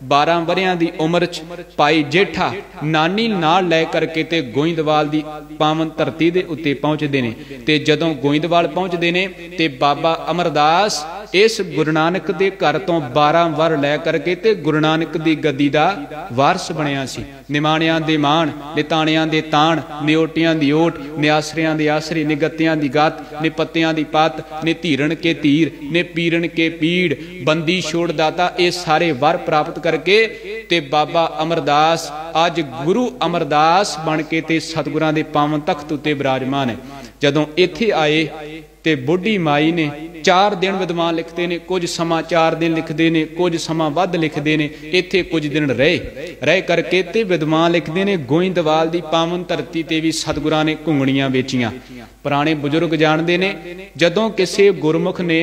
12 वरियां दी उम्र च भाई जेठा नानी नाल लै करके ते गोइंदवाल दी पावन धरती दे उत्ते पहुंचदे ने। ते जदों गोइंदवाल पहुंचदे ने ते बाबा अमरदास इस गुरु नानक दे घर तो 12 वर लै करके ते गुरु नानक दी गद्दी दा वारस बनिया सी। निमाणियां दे मान, निताणियां दे ताण, निओटियां दी ओट, निआसरियां दे आसरी, निगत्तियां दी गत, निपत्तियां दी पत, ने धीरन के धीर, ने पीरन के पीड़, बंदी छोड़ दाता, ये सारे वर प्राप्त करके ते बाबा अमरदास अज गुरु अमरदास बन के ते सतगुरां दे पावन तख्त उत्ते विराजमान है। जदों इत्थे आए ते बुढ़ी माई ने 4 दिन विद्वान लिखते ने, कुछ समा 4 दिन लिखते ने, कुछ समा वध लिखते ने। इत्थे कुछ दिन रह करके ते विद्वान लिखते ने गोइंदवाल दी पावन धरती ते भी सतगुरां ने घुंगणियां वेचियां। पुराने बुजुर्ग जानते ने जदों किसी गुरमुख ने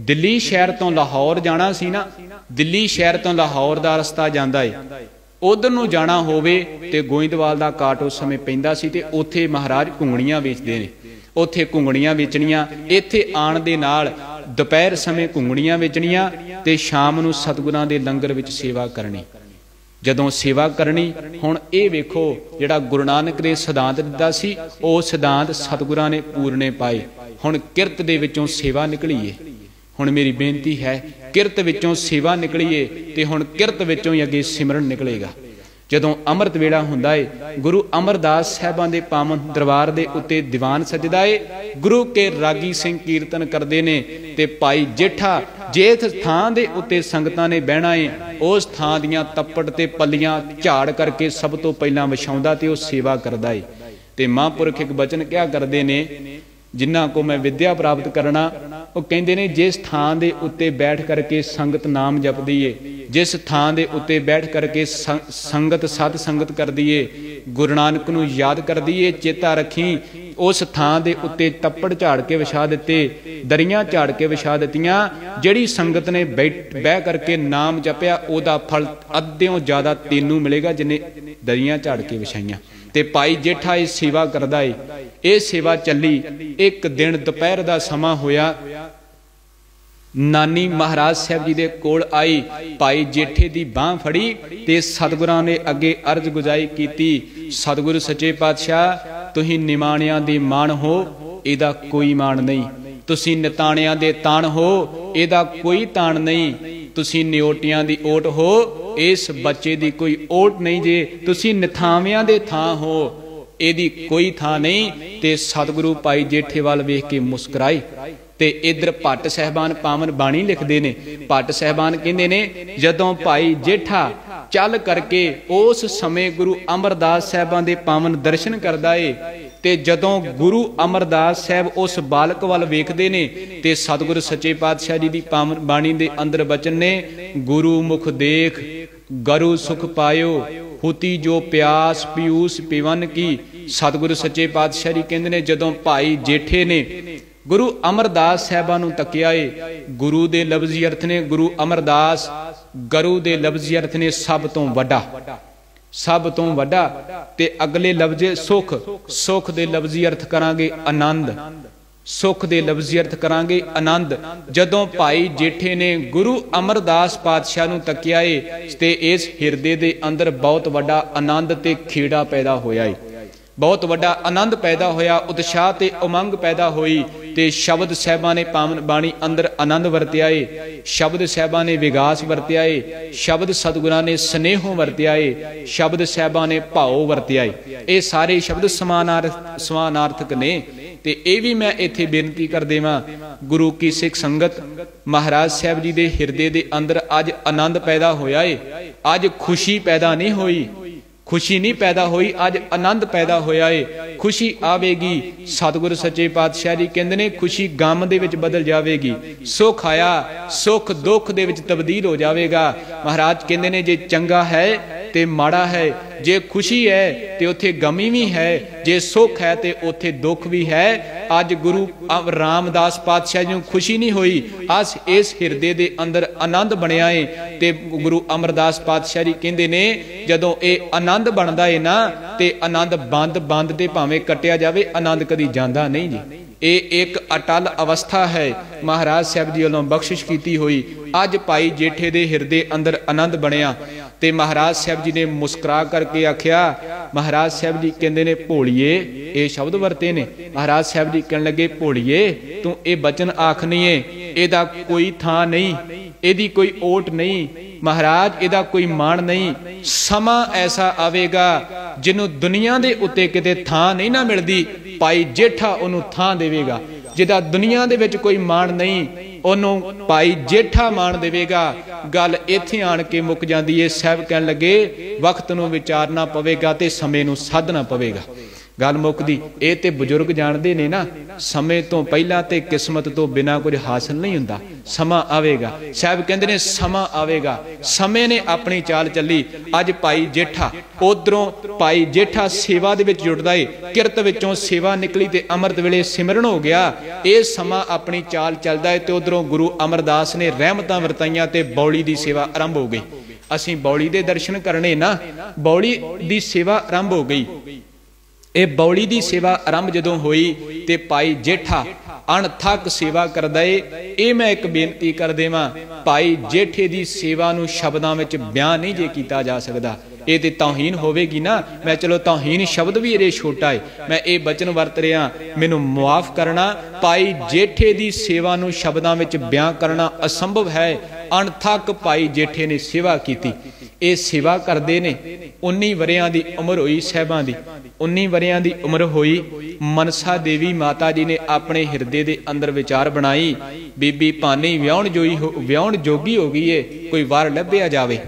दिल्ली शहर तो लाहौर जाना सी ना, दिल्ली शहर तो लाहौर दा रस्ता जांदा है, उधर नूं जाना होवे ते गोइंदवाल दा काट उस समय पैंदा सी ते उत्थे महाराज घुंगणियां वेचदे ने। उत्थे घुंगणियां वेचणियां, इत्थे आण दे नाल दुपहर समय घुंगणियां वेचणियां ते शाम नूं सतगुरां दे लंगर विच सेवा करनी। जदों सेवा करनी, हुण ये वेखो जिहड़ा गुरु नानक ने सिद्धांत दिता सी वो सिद्धांत सतगुरां ने पूरने पाए। हुण किरत दे विचों सेवा निकलीए। हुण मेरी बेनती है किरत विचों सेवा निकलीए ते हुण किरत विचों ही अगे सिमरन निकलेगा। जदों अमृत वेला हुंदा है, गुरु अमरदास साहिबां दे पावन दरबार दे उत्ते दीवान सजदा है। गुरु के रागी सिंह कीर्तन करदे ने ते भाई जेठा जेठ थां दे उत्ते संगतां ने बहना है, उस थां दियां तप्पड़ ते पल्लियां झाड़ करके सब तो पहलां विछाउंदा ते उह सेवा करदा है। ते महापुरख एक वचन क्या करदे ने, जिन्हां को मैं विद्या प्राप्त करना, वो कहते ने जिस थां दे उत्ते बैठ करके संगत नाम जपदी है, जिस थां दे उत्ते बैठ करके संगत सत संगत करदी है, गुरु नानक नूं याद करदी है, चेता रखी उस थां दे उत्ते तप्पड़ झाड़ के विछा दिते, दरियां झाड़ के विछा दित्तियां। जिहड़ी संगत ने बह करके नाम जपिया ओदा फल अद्धियों ज्यादा तैनूं मिलेगा जिन्हें दरियां झाड़ के विछाइयां। ते भाई जेठा ये सेवा करदा है। ये सेवा चली, एक दिन दोपहर दा समा होया, नानी महाराज साहब जी दे कोल आई, भाई जेठे दी बांह फड़ी ते सतगुरां ने अगे अर्ज गुजाई कीती, सतगुरु सच्चे पातशाह तुसीं निमाणियां दी मान हो, इहदा कोई मान नहीं, तुसीं निताणियां दे ताण हो, इहदा कोई ताण नहीं, तुसीं निओटियां दी ओट हो, इस बच्चे दी कोई ओट नहीं जे, तुसीं निथावियां दे थां हो, इहदी कोई थां नहीं। ते सतगुरु भाई जेठे वाल वेख के मुस्कुराए। ते इधर भट्ट साहबान पावन बाणी लिखते ने, भट्ट साहबान कहते ने जदों भाई जेठा चल करके उस समय गुरु अमरदास साहबां दे पावन दर्शन करदा है, ते जदों गुरु अमरदास साहब उस बालक वाल वेखदे ने ते सतगुरु सच्चे पातशाह जी दी पावन बाणी दे अंदर वचन ने, गुरु मुख देख गरु सुख पायो, हुती जो प्यास पीयूस पीवन की। सतगुरु सच्चे पातशाह जी कहंदे ने जदों भाई जेठे ने गुरु अमरदास साहिबां नूं तकिया है, गुरु दे लफ्जी अर्थ ने गुरु अमरदास, गुरु दे लफ्जी अर्थ ने सब तो वड्डा, सब तो वड्डा। ते अगले लफ्ज सुख, सुख दे लफ्जी अर्थ करांगे आनंद, सुख दे लफ्जी अर्थ करांगे आनंद। जदों भाई जेठे ने गुरु अमरदास पातशाह नूं तकिया है ते इस हिरदे दे अंदर बहुत वड्डा आनंद ते खेड़ा पैदा होया है, बहुत वड्डा आनंद पैदा होया, उत्साह ते उमंग पैदा होई। ते शब्द साहिबां ने पावन बाणी अंदर आनंद वरतिया है, शब्द साहिबां ने विगास वरतिया है, शब्द सतगुरां ने स्नेहों वरतिया है, शब्द साहिबां ने भाओ वरतिया है। ये सारे शब्द समानार्थक ने। ते ये भी मैं इत्थे बेनती कर देवां, गुरु की सिख संगत महाराज साहब जी दे हिरदे दे अंदर अज आनंद पैदा होया है, अज खुशी पैदा नहीं होई, खुशी नहीं पैदा हुई, अज आनंद पैदा होया है। खुशी आवेगी, सतगुरु सच्चे पातशाह जी कहंदे ने खुशी गम दे विच बदल जावेगी, सुख आया सुख दुख दे विच तब्दील हो जाएगा। महाराज कहंदे ने जे चंगा है ते माड़ा है जे खुशी है तो उत्थे गमी भी है, जे सुख है तो उत्थे दुख भी है। अज गुरु रामदास पातशाह जी नूं खुशी नहीं हुई, अस इस हिरदे दे अंदर आनंद बनिया है। ते गुरु अमरदास पातशाह जी कहंदे ने जदों ये आनंद बनदा है ना ते आनंद बंद बंद ते भावें कटिया जावे, आनंद कदी जांदा नहीं जी। ये एक अटल अवस्था है, महाराज साहब जी वालों बख्शिश की हुई। अज भाई जेठे दे हिरदे अंदर आनंद बनिया ते महाराज साहब जी ने मुस्कुरा करके आख्या, महाराज साहब जी कहंदे ने भोलिए, ये शब्द वरते ने। महाराज साहब जी कहन लगे भोलिए तू ये बचन आखनी है, एदा कोई थां नहीं, एदी कोई ओट नहीं महाराज, एदा कोई मान नहीं। समा ऐसा आवेगा जिन्हों दुनिया दे उत्ते किते थां नहीं ना मिलदी, भाई जेठा उन्हों थां देवेगा। जिदा दुनिया दे विच कोई मान नहीं, उन्हों भाई जेठा मान देवेगा। गल इत्थे आण के मुक जांदी है। साहब कहन लगे वक्त नूं विचारना पवेगा ते समय नूं साधना पवेगा। गल मुकदी। ये ते बजुर्ग जानते ने ना, समय तो पहला ते किस्मत तो बिना कुछ हासिल नहीं हुंदा। समा आवेगा, साहब कहंदे ने समा आवेगा। समय ने अपनी चाल चली। अज भाई जेठा उधरों भाई जेठा सेवा दे विच जुड़दा है, किरत विचों सेवा निकली ते अमृत वेले सिमरन हो गया। ये समा अपनी चाल चलदा है ते उधरों गुरु अमरदास ने रहमतां वरताइयां ते बौली दी सेवा आरंभ हो गई। असीं बौली दे दर्शन करने ना, बौली दी सेवा आरंभ हो गई। ये बौली दी सेवा आरंभ जदों होई ते भाई जेठा अणथक सेवा करदा है। ये मैं एक बेनती कर देवां, भाई जेठे दी सेवा नूं शब्दां विच बयान नहीं जे कीता जा सकदा। ये तो तौहीन होवेगी ना। मैं चलो तौहीन शब्द भी ये छोटा है, मैं ये बचन वरत रहा, मैनू मुआफ करना। भाई जेठे दी सेवा नूं शब्दां विच बयान करना असंभव है। अणथक भाई जेठे ने सेवा की। ये सेवा करते ने। 19 वरियां दी उम्र हुई साहिबां दी, 19 वरियां दी उम्र हुई। मनसा देवी माता जी ने अपने हिरदे दे अंदर विचार बनाई, बीबी भानी व्याहण जोगी हो गई है, कोई वार लभ्या जावे।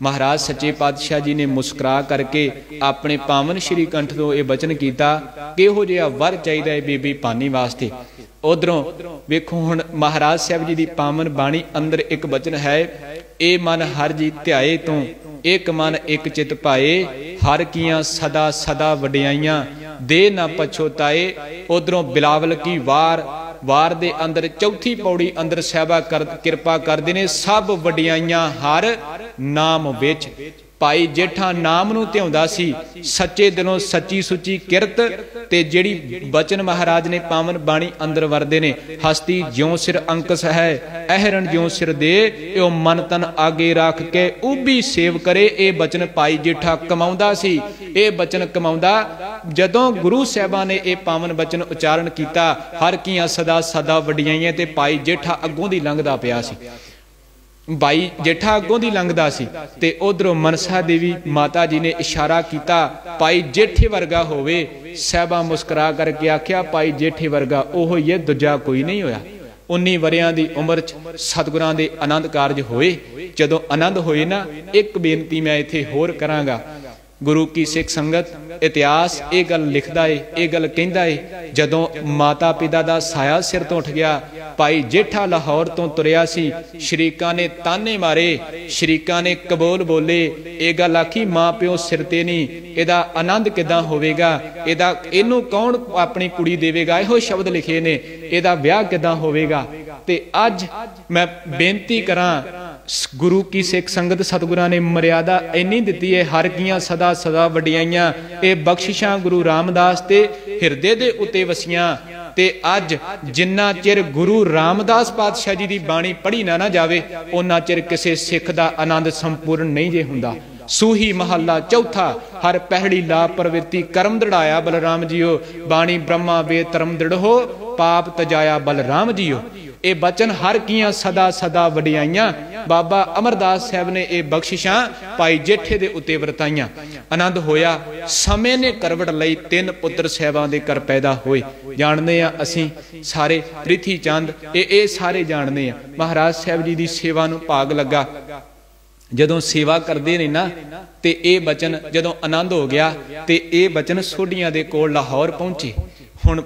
महाराज सच्चे पातशाह जी ने मुस्कुरा करके अपने पावन श्री कंठ तो यह बचन किया, किहो जिहा वर चाहिदा है बीबी भानी वास्ते। उधरों वेखो हुण महाराज साहब जी की पावन बाणी अंदर एक बचन है, ए मन हर जी ध्याए तू, एक मन एक चित पाए, हर कियां सदा सदा वडियाइयां, दे ना पछोताए। उधरों बिलावल की वार दे अंदर चौथी पौड़ी अंदर साहबा किरपा करदे ने, सब वडियाइयां हर नाम विच। भाई जेठा नाम नूं ध्याउंदा सी, सच्चे दिलों सच्ची सुची किरत ते जिहड़ी बचन महाराज ने पावन बाणी अंदर वरदे ने, हस्ती ज्यों सिर अंकस है, अहरण ज्यों सिर दे, यो मन तन आगे रख के उभी सेव करे। ये बचन भाई जेठा कमाउंदा सी। ये बचन कमाउंदा जदों गुरु साहिबां ने यह पावन बचन उचारण किया, हर कियां सदा सदा वडियाइयां, ते भाई जेठा अगों दी लंघदा पिया सी। भाई जेठा अगों दी लंघदा सी ते उधरों मनसा देवी माता जी ने इशारा किया, भाई जेठे वर्गा होवे। साहिबा मुस्कुरा करके आख्या, भाई जेठे वर्गा ओह ही है, दूजा कोई नहीं होया। 19 वरियां दी उम्र च सतगुरां दे आनंद कारज होए। जदों आनंद होए ना, एक बेनती मैं इत्थे होर करांगा। गुरु की सिख संगत इतिहास ये गल लिखदा है, ये गल कहंदा है, जदों माता पिता दा साया सिर तो उठ गया, भाई जेठा लाहौर तो तुरिया सी, शरीकां ने ताने मारे, शरीकां ने कबूल बोले, ये गल आखी मां प्यो सिर ते नहीं, इहदा आनंद किदां होवेगा, इहदा इहनूं कौन अपनी कुड़ी देवेगा, इहो शब्द लिखे ने, इहदा ब्याह किदां होवेगा। ते अज मैं बेनती करां, गुरु की सिख संगत सतगुरां ने मर्यादा इन्नी दिती है, हर कियां सदा सदा वडियाइयां, ये बख्शिशां गुरु रामदास ते हिरदे दे उत्ते वसियां। ते अज जिन्ना चिर गुरु रामदास पातशाह जी की बाणी पढ़ी ना जावे, उन्ना चिर किसी सिख का आनंद संपूर्ण नहीं जे हुंदा। सूही महला चौथा, हर पहली ला प्रवृत्ति कर्म दृढ़ाया बलराम जियो, बाणी ब्रह्मा वेद धर्म दृढ़ हो, पाप तजाया बलराम जियो। ये बचन हर कियां सदा सदा वडियाइयां, बाबा अमरदास साहब ने यह बख्शिशां भाई जेठे दे उत्ते वरताइयां। आनंद होया। समय ने करवट लई 3 पुत्र साहिबां दे घर पैदा होए। जानते हैं असीं सारे, प्रिथी चंद ये सारे जानते हैं। महाराज साहब जी की सेवा नूं भाग लगा। जदों सेवा करते ने ना, ते ये बचन जदों आनंद हो गया, ते ये बचन सोढियां दे कोल लाहौर पहुंचे। हुण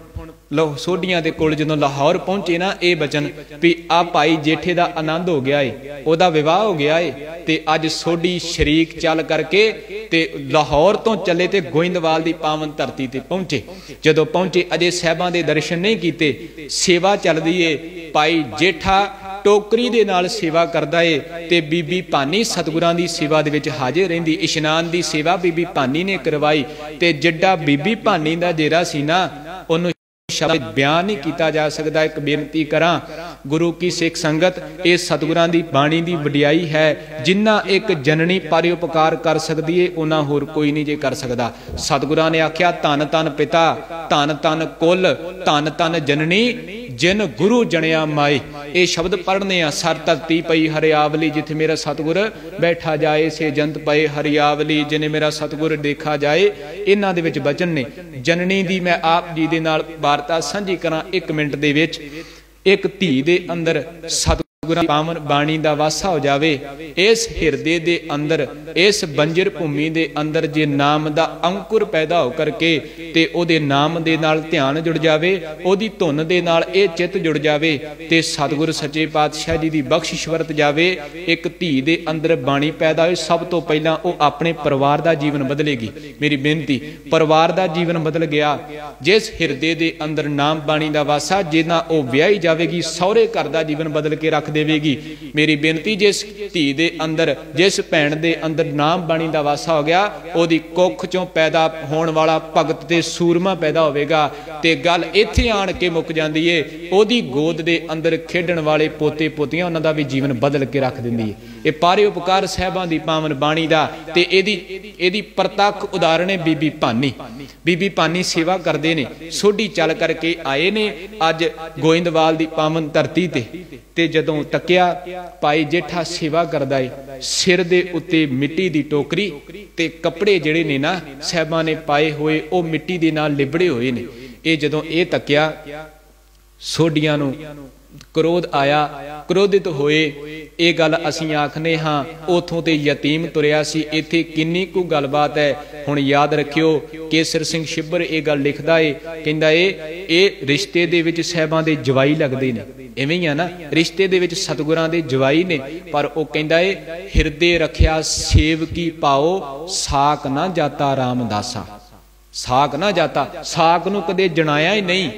सोढियां दे कोल जदों लाहौर पहुंचे ना, ये बचन भी आ भाई जेठे दा आनंद हो गया है, ओदा विवाह हो गया है, ते अज सोढी शरीक चल करके ते लाहौर तो चले ते गोइंदवाल दी पावन धरती ते पहुंचे। जदों पहुंचे अजे साहिबां दे दर्शन नहीं कीते, सेवा चलदी है। भाई जेठा टोकरी दे नाल सेवा करदा है ते बीबी भानी सतगुरां दी सेवा दे विच हाजिर रहिंदी। इशनान दी सेवा बीबी भानी ने करवाई ते जिड्डा बीबी भानी दा जेरा सी ना उहनूं शब्द बयान नहीं किया जा सकता। एक बेनती करा गुरु की सिख संगत, ये सतगुरां दी बाणी दी वडियाई है। जिन्ना एक जननी परोपकार कर सकती है उन्ना होर कोई नहीं जे कर सकता। सतगुरां ने आख्या धन धन पिता, धन धन कुल, धन धन जननी, जिन गुरु जनिया माई। ये शब्द पढ़ने आ। सर धरती पई हरियावली, जिथे मेरा सतगुर बैठा जाए, से जंत पए हरियावली, जिन्हें मेरा सतगुर देखा जाए। इन्हां दे विच वचन ने। जननी दी मैं आप जी दे नाल वार्ता सांझी करा 1 मिनट दे विच। एक धी दे अंदर सतगुरां पावन बाणी दा वासा हो जावे, इस हिरदे दे अंदर, इस बंजर भूमि दे अंदर जे नाम दा अंकुर पैदा हो करके ते ओदे नाम दे नाल ध्यान जुड़ जावे, ओदी धुन दे नाल ए चित जुड़ जावे ते सतगुर सच्चे पातशाह जी दी बख्शिश वरत जावे। एक धी दे अंदर बाणी पैदा होए, सब तो पहला वो अपने परिवार दा जीवन बदलेगी। मेरी बेनती, परिवार दा जीवन बदल गया जिस हिरदे दे अंदर नाम बाणी दा वासा, जिन्ना ओ विआही जावेगी, सौरे घर दा जीवन बदल के रख देवेगी। मेरी बेनती, जिस धी दे अंदर, जिस भैन दे अंदर नाम बाणी दा वासा हो गया, ओदी कुख चों पैदा होने वाला भगत ते सूरमा पैदा होवेगा ते गल इत्थे आण के मुक जांदी है। ओदी गोद दे अंदर खेडण वाले पोते पोतियां, उन्हां दा भी जीवन बदल के रख दिंदी है। ये पारे उपकार साहिबां दी पावन बाणी दा ते एदी प्रतख उदाहरण है बीबी भानी। बीबी भानी सेवा करदे ने, सोढी चल करके आए ने अज गोइंदवाल दी पावन धरती ते जदों तकिया भाई जेठा सेवा करदा है, सिर दे उत्ते मिट्टी दी टोकरी ते कपड़े जिहड़े ने ना साहिबां ने पाए होए ओ मिट्टी दे नाल लिबड़े होए ने। ये जदों ये तकिया, सोढियां नूं क्रोध आया, क्रोधित होए। ये गल असीं आखने हाँ उथों ते यतीम तुरिया सी, इत्थे किन्नी कु गलबात है। हुण याद रखियो केसर सिंह छिब्बर ये गल लिखदा है, कहंदा ए रिश्ते दे विच साहिबां दे जवाई लगदे ने। इवें ही आ ना, रिश्ते दे विच सतगुरां दे जवाई ने, पर ओ कहंदा है हिरदे रखिया सेवकी पाओ, साक ना जाता रामदासा। साक ना जाता, साक नूं कदे जनाया ही नहीं,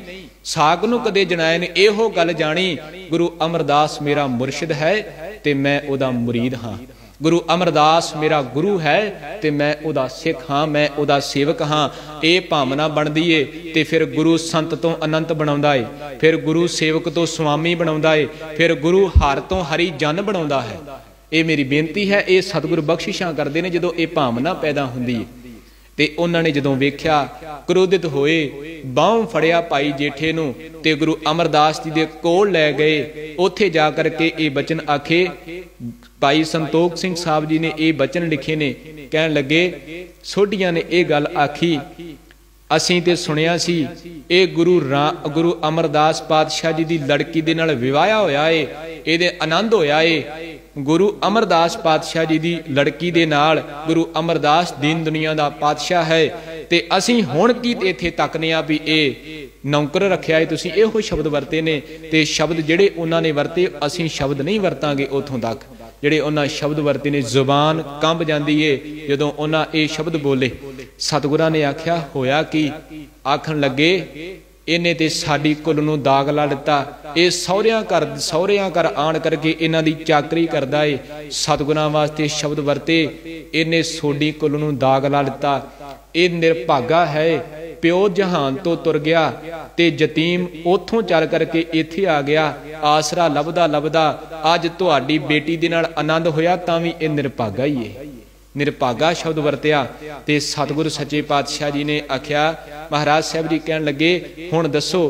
साक नूं कदे जनाया नहीं। इहो गल जानी गुरु अमरदास मेरा मुर्शिद है ते मैं ओदा मुरीद हाँ। गुरु अमरदास मेरा गुरु है ते मैं ओदा सिख हाँ, मैं ओदा सेवक हाँ। ये भावना बनदी है ते फिर गुरु संत तो अनंत बनाउंदा है, फिर गुरु सेवक तो स्वामी बनाउंदा है, फिर गुरु हर तो हरि जन बनाउंदा है। ये मेरी बेनती है, ये सतगुर बख्शिशां करदे ने जदों ये भावना पैदा हुंदी है। ते उन्हां ने जदों वेख्या क्रोधित होए, बाहों फड़िया भाई जेठे नूं ते गुरु अमरदास जी दे कोल लै गए। उत्थे जा करके ये बचन आखे। भाई संतोख सिंह साहब जी ने ये बचन लिखे ने, कहन लगे सोढियां ने ये गल आखी, असीं ते सुनिया सी ये गुरु अमरदास पातशाह जी दी लड़की दे नाल विवाह होया है, इहदे आनंद होया है। गुरु अमरदास पातशाह जी दी लड़की दे नाल गुरु अमरदास दीन दुनिया दा पातशाह है ते असीं हुण की इत्थे तकने आ भी ये नौकर रखिया है। तुसीं इहो शब्द वरते ने ते शब्द जिहड़े उन्हां ने वरते असीं शब्द नहीं वरतांगे उथों तक जिहड़े उन्हां शब्द वरते ने। जुबान कंब जांदी है जदों उन्हां ये शब्द बोले। सतगुरां ने आख्या होया कि, आखण लगे इन्हें ते साडी कुल नूं दाग ला दिता, ये सौहरियां घर आण करके इन्हां दी चाकरी करदा है। सतगुरां वास्ते शब्द वरते, इन्हें सोडी कुल नूं दाग ला दिता, ये निरभागा है, प्यो जहान तो तुर गया ते जतीम उथों चल करके इत्थे आ गया। आसरा लभदा लभदा अज तुहाडी बेटी दे नाल आनंद होया तां वी इह निरभागा ही है। निरभागा शब्द वरतिया ते सतगुरु सच्चे पातशाह जी ने आख्या। महाराज साहब जी कहन लगे हुण दसो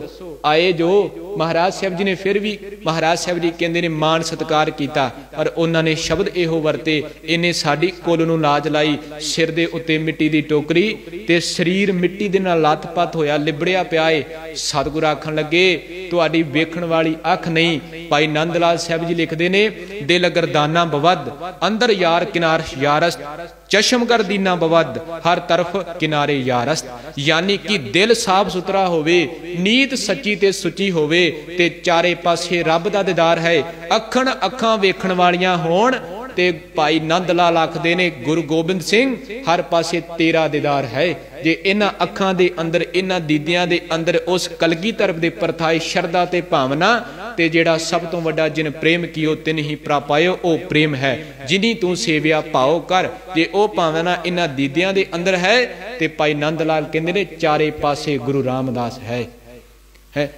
आए जो। महाराज साहब जी ने फिर भी महाराज साहब जी कहंदे ने मान सत्कार किया, पर उन्होंने शब्द इहो वरते, इन्हें साडी कुल नूं लाज लाई, सिर दे उत्ते मिट्टी दी टोकरी ते शरीर मिट्टी दे नाल लत-पत होया लिबड़िया पिया है। सतगुरु आखण लगे तुहाडी वेखण वाली अख नहीं। भाई नंद लाल साहब जी लिखदे ने दिल गरदाना बवद, अंदर यार किनार यारस्त, चशम कर दीना बवद, हर तरफ किनारे यारस्त। यानी कि दिल साफ सुथरा होवे, नीत सच्ची ते सुची होवे ते चारे पासे रब दा दीदार है। अखण अखां वेखण वालियां होण ते भाई नंद लाल आखदे ने गुरु गोबिंद सिंह हर पासे तेरा दीदार है। जे इन्हां अखां दे अंदर इन्हां दीदियां दे अंदर उस कलगीधर दे परथाए शरदा ते भावना ते जेड़ा सब तो वड्डा जिन प्रेम कियो तिन ही प्रापायो ओ प्रेम है। जिनी तू सेविया भाओ कर, जे ओ भावना इन्हां दीदियां दे अंदर है ते भाई नंद लाल कहंदे ने चारे पासे गुरु रामदास है।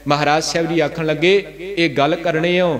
महाराज साहब जी आखन लगे ये गल करने हो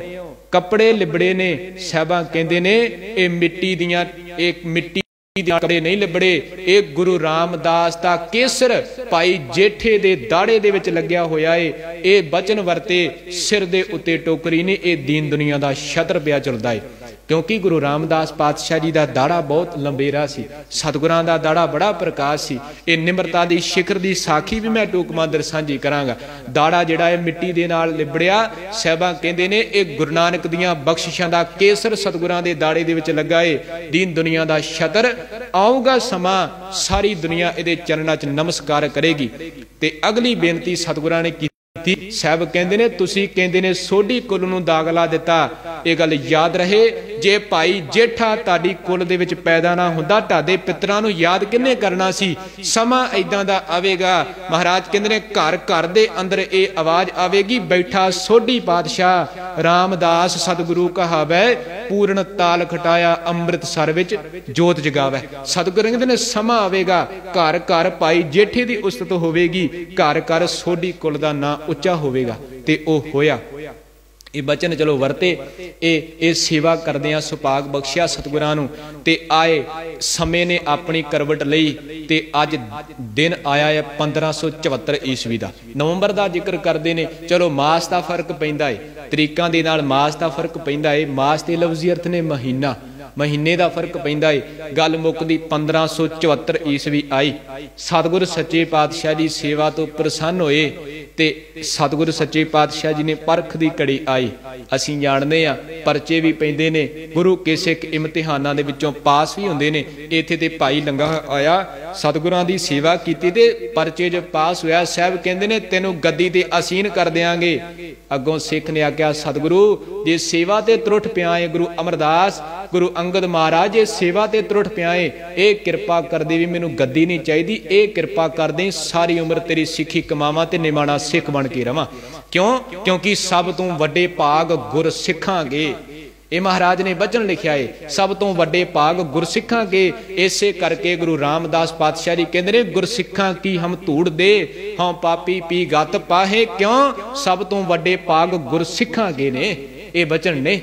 कपड़े लिबड़े ने, साहबा कहंदे ने ये मिट्टी दियां एक मिट्टी कपड़े नहीं लिबड़े, एक गुरु रामदास दा केसर भाई जेठे दे दाड़े दे विच लग्या होया है। ये बचन वरते सिर दे उत्ते टोकरी ने, ये दीन दुनिया दा छत्र पिया चलदा है। क्योंकि गुरु रामदास पातशाह जी दा दाड़ा बहुत लंबेरा सी, सतगुरां दा दाड़ा बड़ा प्रकाश सी। ये निमरता दी शिखर दी साखी भी मैं टूकमांदर सांझी करांगा। दाड़ा जिहड़ा है मिट्टी दे नाल लिबड़िया, साहबा कहंदे ने ये गुरु नानक दियां बख्शिशां दा केसर सतगुरां दे दाड़े दे विच लगा है। दीन दुनिया दा छत्र आऊगा समा सारी दुनिया इहदे चरणां च नमस्कार करेगी। ते अगली बेनती सतगुरां ने की साहब कहंदे ने तुसी कहंदे ने सोडी कुल नूं दाग ला दिता। ये गल याद रहे जे भाई जेठा ताड़ी कुल दे विच पैदा ना हुंदा ताडे पितरां नूं याद किन्ने करना सी। समा इदां दा आवेगा, महाराज कहंदे ने घर घर दे अंदर ये आवाज आवेगी, बैठा सोडी पातशाह रामदास सतगुरु कहावै पूर्ण ताल खटाया अमृतसर विच जोत जगावै। सतगुरु कहंदे ने समा आवेगा, घर घर भाई जेठे दी उस्तत होवेगी, घर घर सोडी कुल दा नां उच्चा होवेगा। ते ओ होया। ये बचन चलो वरते ये सेवा करदियां सुभाग बख्शिया सतगुरां नूं ते आए समय ने अपनी करवट लई ते अज दिन आया है 1574 ईस्वी दा। नवंबर दा जिक्र करदे ने, चलो मास दा फर्क पैंदा है, तरीकां दे नाल मास दा फर्क पैंदा है। मास दे लफ्जी अर्थ ने महीना, महीने का फर्क पैंदा है। गल मुकदी 1574 ईस्वी आई। सतगुर सच्चे पातशाह जी सेवा तो प्रसन्न होए ते सतगुर सच्चे पातशाह जी ने परख दी घड़ी आई। असीं जाणदे आ परचे भी पैंदे ने, गुरु किसे इम्तिहानां दे विचों पास भी हुंदे ने। इत्थे ते भाई लंगा आया सतगुरां दी सेवा कीती ते परचे च पास होया। साहब कहंदे ने तैनूं गद्दी ते आसीन कर देंगे। अगों सिख ने आख्या सतगुरु जे सेवा ते त्रुट पिया है, गुरु अमरदास गुरु अंगद महाराज ये सेवा ते त्रुट पिया है, ये कृपा कर दे भी मैनू गद्दी नहीं चाहिए, ये कृपा कर दे सारी उम्र तेरी सिक्खी कमावां ते निमाणा सिख बन के रवां। क्यों? क्योंकि सब तो वड्डे भाग गुर सिखांगे। ये महाराज ने वचन लिखा है, सब तो वड्डे भाग गुरसिखां के। इसे करके गुरु रामदास पातशाह जी कहते हैं गुरसिखां की हम धूड़ दे हाँ पापी पी गत पाहे। क्यों? सब तो वड्डे भाग गुरसिखां के ने। ये वचन ने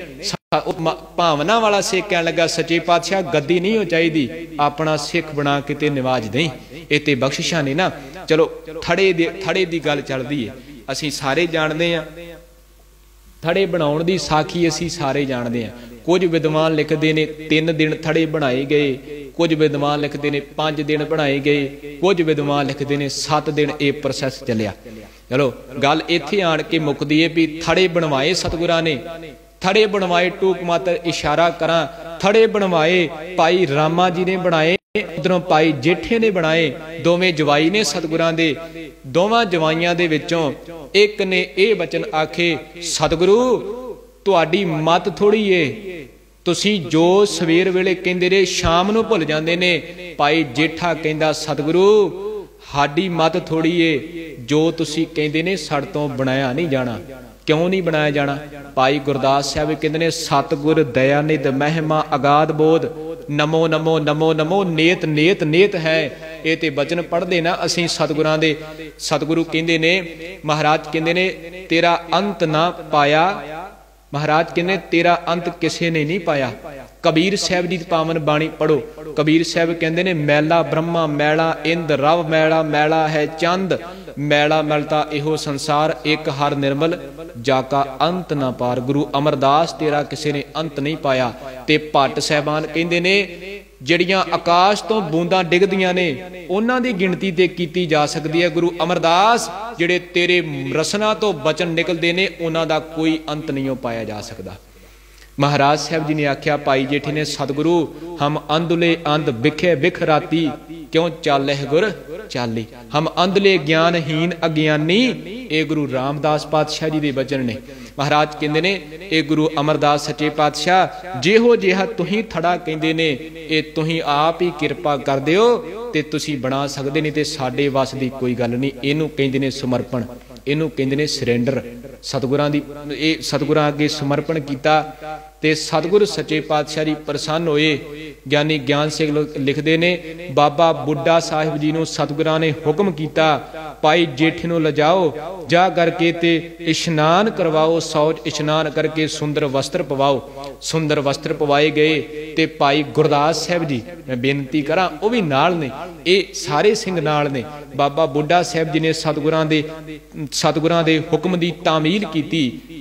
भावना वाला सिख कह लगा सच्चे पातशाह गद्दी नहीं हो चाहिए, अपना सिख बना के ते निवाज दें। ये ते बख्शिशां ने ना। चलो थड़े दी गल चलदी है, असीं सारे जानते हैं। थड़े बनाउण दी साखी असीं सारे जानते हैं। कुछ विद्वान लिखते ने 3 दिन थड़े बनाए गए, कुछ विद्वान लिखते ने 5 दिन बनाए गए, कुछ विद्वान लिखते ने 7 दिन ये प्रोसैस चलिया। चलो गल इत्थे आण के मुकदी है भी थड़े बनवाए सतगुरां ने, थड़े बनवाए टूक मात्र इशारा करा, थड़े बनवाए भाई रामा जी ने बनाए, उधरों भाई जेठे ने बनाए, दोवें जवाई ने सतगुरां दे। दोवां जवाइयां दे विचों एक ने यह वचन आखे सतगुरु तुहाडी मत थोड़ी है, तुसी जो सवेर वेले कहंदे रहे शाम नूं भुल जांदे ने। भाई जेठा कहंदा सतगुरु साडी मत थोड़ी है, जो तुसी कहंदे ने साड तों बनाया नहीं जाना। क्यों नहीं बनाया जाना? भाई गुरदास साहब कहते हैं सतगुर दया निध महिमा अगाध बोध, नमो नमो नमो नमो नेत नेत नेत है। ये ते वचन पढ़ते ना असीं सतगुरां दे। सतगुरु कहंदे ने, महाराज कहंदे ने तेरा अंत ना पाया, महाराज कहंदे तेरा अंत किसे ने नहीं पाया। कबीर साहब जी पावन बाणी पढ़ो। कबीर साहब कहंदे ने मैला ब्रह्मा मैला इंद रव मैला मैला है चंद, मैला मैलता इहो संसार एक हर निर्मल जाका अंत ना पार। गुरु अमरदास तेरा किसी ने अंत नहीं पाया। ते भट्ट साहबान कहंदे ने जिहड़ियां आकाश तो बूंदां डिगदियां ने उन्हां दी गिणती ते कीती जा सकदी है। गुरु अमरदास जिहड़े तेरे रसना तो बचन निकलदे ने उन्हां दा कोई अंत नहीं पाया जा सकदा। महाराज साहब जी ने आख्या भाई जेठे ने सतगुरु हम अंधुले अंध बिखे बिख राती क्यों चालह गुर चाली। हम अंधले ज्ञानहीन अज्ञानी। ये गुरु रामदास पातशाह जी के वचन ने। महाराज कहते ने ये गुरु अमरदास सच्चे पातशाह जेहो जिहा तुही थड़ा कहते ने ये तुही आप ही किरपा कर दिओ ते तुसी बना सकते नहीं, ते साडे वस दी कोई गल नहीं। इनू कहते ने समर्पण, इनू कहते ने सरेंडर। सतगुरां दी सतगुरां अगे समर्पण किया ते सतगुरु सच्चे पातशाह जी प्रसन्न होए। ज्ञानी ज्ञान सिंह लिखते ने बाबा बुड्ढा साहिब जी नूं सतगुरां ने हुक्म किया भाई जेठे नूं लिजाओ जा करके ते इशनान करवाओ, सौच इशनान करके सुंदर वस्त्र पवाओ। सुंदर वस्त्र पवाए गए ते भाई गुरदास साहब जी मैं बेनती करा वह भी नाल ने, ये सारे सिंह नाल ने। बाबा बुड्ढा साहब जी ने सतगुरां दे हुक्म की तामील की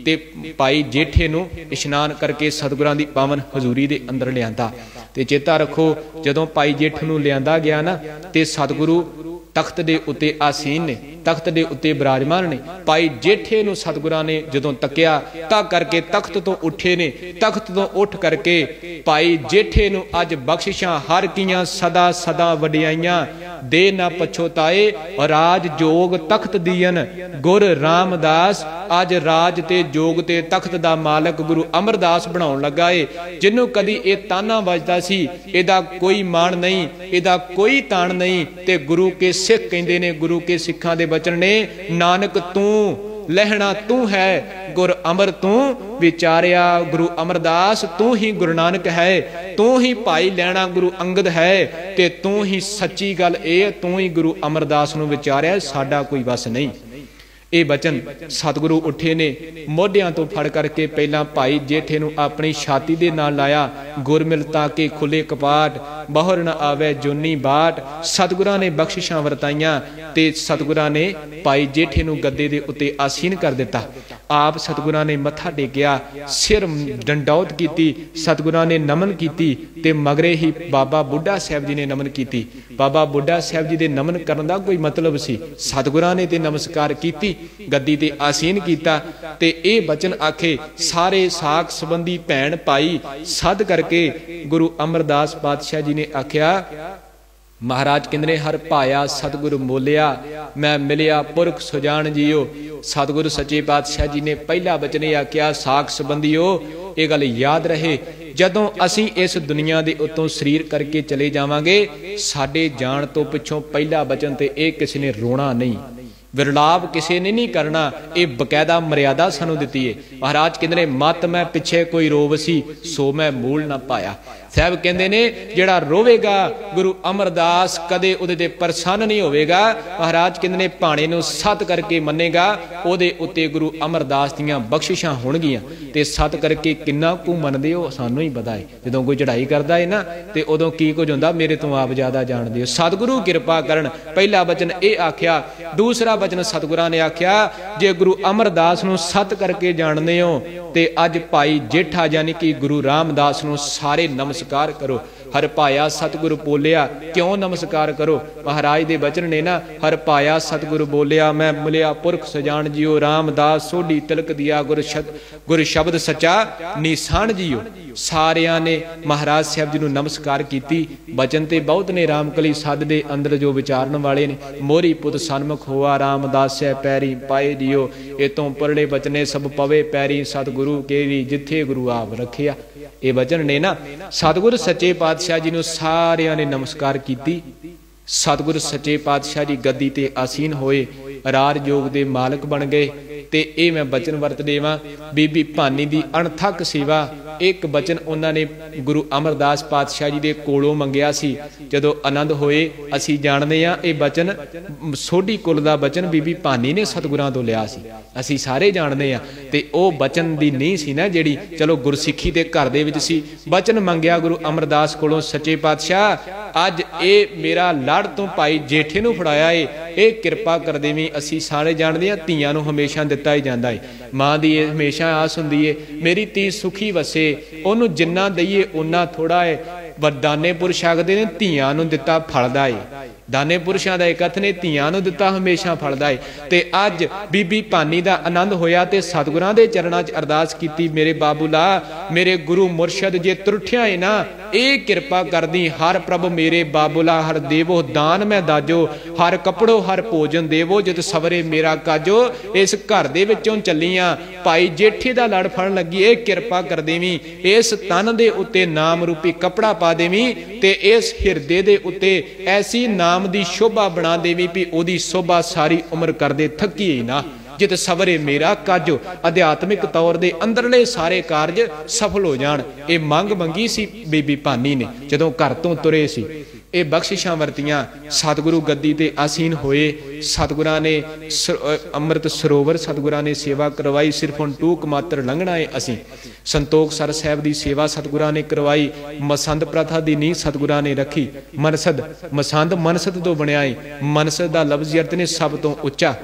ते भाई जेठे नूं इशनान करके सतगुरां दी पावन हजूरी दे अंदर लियांदा। ते चेता रखो जदों भाई जेठ नूं लियांदा गया ना ते सतगुरु तख्त दे उत्ते आसीन ने, तख्त दे उत्ते विराजमान ने। भाई जेठे नूं सतगुरां ने जदों तकिया तां करके तख्त तो उठे ने, तख्त तो उठ करके भाई जेठे नूं अज बख्शिशां हर कीयां सदा सदा वडियाइयां दे ना पछोताए। राज जोग तख्त दीयन गुर रामदास, अज राज ते जोग ते तख्त दा मालक गुरु अमरदास बनाउण लगा है। जिन्हों कदी ये ताना वजदा सी इहदा कोई मान नहीं, इहदा कोई ताण नहीं। ते गुरु के सिख कहंदे ने, गुरु के सिखां दे वचन ने नानक तू लहना तू है गुर अमर तू विचारिया। गुरु अमरदास तू ही गुरु नानक है, तू ही भाई लैना गुरु अंगद है, ते तू ही सच्ची गल ए तू ही गुरु अमरदास नूं विचारिया, साडा कोई वस नहीं। ये वचन सतगुरु उठे ने मोढियां तो फड़ करके पहला भाई जेठे नूं अपनी छाती दे नाल लाया। गुरमिल ताके खुले कपाट बाहर न आवे जोनी बाट। सतगुरां ने बख्शिशां वरताइयां ते सतगुरां ने भाई जेठे नूं गद्दे दे उत्ते आसीन कर दिता। आप सतगुरां ने मत्था टेकिया, सिर डंडौत की, सतगुरां ने नमन की ते मगरे ही बाबा बुड्ढा साहब जी ने नमन की। बाबा बुड्ढा साहब जी दे नमन करन दा कोई मतलब सी, सतगुरां ने ते नमस्कार की, गद्दी ते आसीन किया ते ए वचन आखे सारे साख संबंधी भैन भाई सद करके गुरु अमरदास पातशाह जी ने आख्या। महाराज कहते हर पाया सतगुरु मोलिया मैं मिलिया पुरख सुजान जियो। सतगुरु सच्चे पातशाह जी ने पहला वचन आख्या साख संबंधियो ये गल याद रहे जदों असी इस दुनिया के उत्तों शरीर करके चले जावांगे साडे जाण तो पिछों पहला वचन ते ये किसी ने रोना नहीं, विरलाप किसी ने नहीं करना। ये बकायदा मर्यादा सानू दिती है। महाराज कहते मत मैं पिछे कोई रोवसी सो मैं मूल ना पाया। साहब कहते ने जिहड़ा रोवेगा गुरु अमरदास कदे उहदे ते प्रसन्न नहीं होवेगा। महाराज कहते ने भाणे नूं सत करके मन्नेगा उहदे उत्ते गुरु अमरदास दीयां बख्शिशां होणगीਆਂ ते सत करके किन्ना कु मनदे हो सानू ही पता है। जदों कोई चढ़ाई करदा है ना ते उदों की कुछ हुंदा मेरे तो आप ज्यादा जाणदे हो। सतगुरु किरपा करन। पहला वचन ये आख्या। दूसरा वचन सतगुरां ने आख्या जे गुरु अमरदास नूं सत करके जाणदे हो ते अज भाई जेठा यानी कि गुरु रामदास नूं सारे नमस्कार करो। हर पाया सतगुरु बोलिया क्यों नमस्कार करो। महाराज दे वचन ने ना हर पाया सतगुरु बोलिया मैं मिलिया पुरख सजान जियो। रामदास सोढ़ी तिलक दिया गुर शब्द सच्चा निशान जियो। सारिया ने महाराज साहब जी नूं नमस्कार कीती। वचन ते बहुत ने रामकली सद दे अंदर जो विचारन वाले ने मोरी पुत सन्मुख होआ रामदास पैरी पाए जियो। ए तों परड़े बचने सब पवे पैरी सतगुरु केरी जिथे गुरु आप रखिया। ये वचन ने ना सतगुरु सच्चे पातशाह जी नूं सारियां ने नमस्कार कीती। सतगुरु सच्चे पातशाह जी गद्दी ते आसीन होए राज योग दे मालक बन गए। ते ये मैं वचन वरत देवां बीबी भानी दी अणथक सेवा। एक वचन उन्होंने गुरु अमरदास पातशाह जी दे कोलों मंगिया सी जदों आनंद होए। असी जानते हैं ये वचन सोढ़ी कुल दा वचन बीबी भानी ने सतगुरां तो लिया सी। असी सारे जानते हैं ते ओ वचन दी नहीं सी ना जिहड़ी चलो गुरसिੱਖੀ दे घर दे विच सी। वचन मंगिया गुरु अमरदास कोलों सच्चे पातशाह अज ये मेरा लड़ तो भाई जेठे नूं फड़ाया है ये किरपा कर देवीं। असी सारे जानते हैं धीआं नूं हमेशा दिता ही जाता है। माँ की हमेशा आस हुंदी है मेरी धी सुखी वसे उन्होंने जिन्ना दईए उन्ना थोड़ा है। दाने पुरुष आखदे ने धीआं नूं दिता फलदा है। दाने पुरुषों का एक अर्थ ने धीआं नूं दिता हमेशा फलदा है। ते अज बीबी भानी का आनंद होया ते सतगुरां दे चरणां च अरदास कीती मेरे बाबूला मेरे गुरु मुरशद जे त्रुठिया है ना ਇਹ ਕਿਰਪਾ ਕਰਦੀ। ਹਰ ਪ੍ਰਭ ਮੇਰੇ ਬਾਬੁਲਾ ਹਰ ਦੇਵੋ ਦਾਨ ਮੈਂ ਦਾਜੋ, ਹਰ ਕਪੜੋ ਹਰ ਭੋਜਨ ਦੇਵੋ ਜਿਤ ਸਵਰੇ ਮੇਰਾ ਕਾਜੋ। ਇਸ ਘਰ ਦੇ ਵਿੱਚੋਂ ਚੱਲੀਆਂ ਭਾਈ ਜੇਠੇ ਦਾ ਲੜ ਫੜਨ ਲੱਗੀ, ਇਹ ਕਿਰਪਾ ਕਰ ਦੇਵੀਂ ਇਸ ਤਨ ਦੇ ਉੱਤੇ ਨਾਮ ਰੂਪੀ ਕਪੜਾ ਪਾ ਦੇਵੀਂ ਤੇ ਇਸ ਹਿਰਦੇ ਦੇ ਉੱਤੇ ਐਸੀ ਨਾਮ ਦੀ ਸ਼ੋਭਾ ਬਣਾ ਦੇਵੀਂ ਵੀ ਉਹਦੀ ਸ਼ੋਭਾ ਸਾਰੀ ਉਮਰ ਕਰਦੇ ਥੱਕੀਏ ਨਾ। ਜਿਤ ਸਵਰੇ ਮੇਰਾ ਕਾਜੋ, ਅਧਿਆਤਮਿਕ ਤੌਰ ਦੇ ਅੰਦਰਲੇ ਸਾਰੇ ਕਾਰਜ ਸਫਲ ਹੋ ਜਾਣ। ਇਹ ਮੰਗ ਮੰਗੀ ਸੀ ਬੀਬੀ ਭਾਨੀ ਨੇ ਜਦੋਂ ਘਰ ਤੋਂ ਤੁਰੇ ਸੀ। ਇਹ ਬਖਸ਼ਿਸ਼ਾਂ ਵਰਤੀਆਂ। ਸਤਿਗੁਰੂ ਗੱਦੀ ਤੇ ਆਸੀਨ ਹੋਏ। ਸਤਿਗੁਰਾਂ ਨੇ ਅੰਮ੍ਰਿਤ ਸਰੋਵਰ ਸਤਿਗੁਰਾਂ ਨੇ ਸੇਵਾ ਕਰਵਾਈ। ਸਿਰਫ ਹੁਣ ਟੂਕ ਮਾਤਰ ਲੰਘਣਾ ਹੈ ਅਸੀਂ। ਸੰਤੋਖ ਸਰ ਸਾਹਿਬ ਦੀ ਸੇਵਾ ਸਤਿਗੁਰਾਂ ਨੇ ਕਰਵਾਈ। ਮਸੰਦ ਪ੍ਰਥਾ ਦੀ ਨੀਂਹ ਸਤਿਗੁਰਾਂ ਨੇ ਰੱਖੀ। ਮਨਸਦ ਮਸੰਦ ਮਨਸਦ ਤੋਂ ਬਣਿਆ ਹੈ। ਮਨਸਦ ਦਾ ਲਫ਼ਜ਼ ਅਰਥ ਨੇ ਸਭ ਤੋਂ ਉੱਚਾ।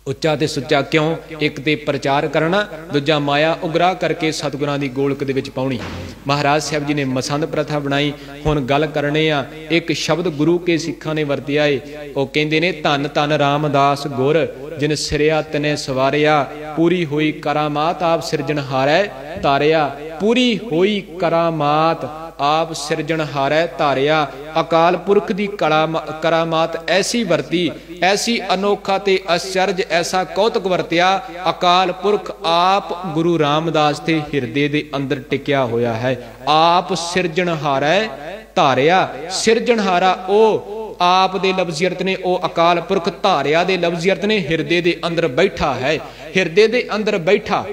ਉੱਚਾ ਤੇ ਸੁੱਚਾ ਕਿਉਂ? ਇੱਕ ਤੇ ਪ੍ਰਚਾਰ ਕਰਨਾ, ਦੂਜਾ ਮਾਇਆ ਉਗਰਾ ਕਰਕੇ ਸਤਿਗੁਰਾਂ ਦੀ ਗੋਲਕ ਦੇ ਵਿੱਚ ਪਾਉਣੀ। ਮਹਾਰਾਜ ਸਾਹਿਬ ਜੀ ਨੇ ਮਸੰਦ ਪ੍ਰਥਾ ਬਣਾਈ। ਹੁਣ ਗੱਲ ਕਰਨੇ ਆ ਇੱਕ ਸ਼ਬਦ ਗੁਰੂ ਕੇ ਸਿੱਖਾਂ ਨੇ ਵਰਤਿਆ ਏ। ਉਹ ਕਹਿੰਦੇ ਨੇ ਧੰਨ ਧੰਨ ਰਾਮਦਾਸ ਗੁਰ ਜਿਨ ਸਿਰਿਆ ਤਨੇ ਸਵਾਰਿਆ, ਪੂਰੀ ਹੋਈ ਕਰਾਮਾਤ ਆਪ ਸਿਰਜਣਹਾਰੈ ਤਾਰਿਆ। ਪੂਰੀ ਹੋਈ ਕਰਾਮਾਤ ਆਪ ਸਿਰਜਣਹਾਰੈ ਤਾਰਿਆ। ਅਕਾਲ ਪੁਰਖ ਦੀ ਕਰਾਮਾਤ ਐਸੀ ਵਰਤੀ, ਐਸੀ ਅਨੋਖਾ ਤੇ ਅਚਰਜ ਐਸਾ ਕੌਤਕ ਵਰਤਿਆ। ਅਕਾਲ ਪੁਰਖ ਆਪ ਗੁਰੂ ਰਾਮਦਾਸ ਦੇ ਹਿਰਦੇ ਦੇ ਅੰਦਰ ਟਿਕਿਆ ਹੋਇਆ ਹੈ। ਆਪ ਸਿਰਜਣਹਾਰੈ ਧਾਰਿਆ। ਸਿਰਜਣਹਾਰਾ ਉਹ ਆਪ ਦੇ ਲਫ਼ਜ਼ੀ ਅਰਥ ਨੇ, ਉਹ ਅਕਾਲ ਪੁਰਖ ਧਾਰਿਆ ਦੇ ਲਫ਼ਜ਼ੀ ਅਰਥ ਨੇ ਹਿਰਦੇ ਦੇ ਅੰਦਰ ਬੈਠਾ ਹੈ। ਹਿਰਦੇ ਦੇ ਅੰਦਰ ਬੈਠਾ।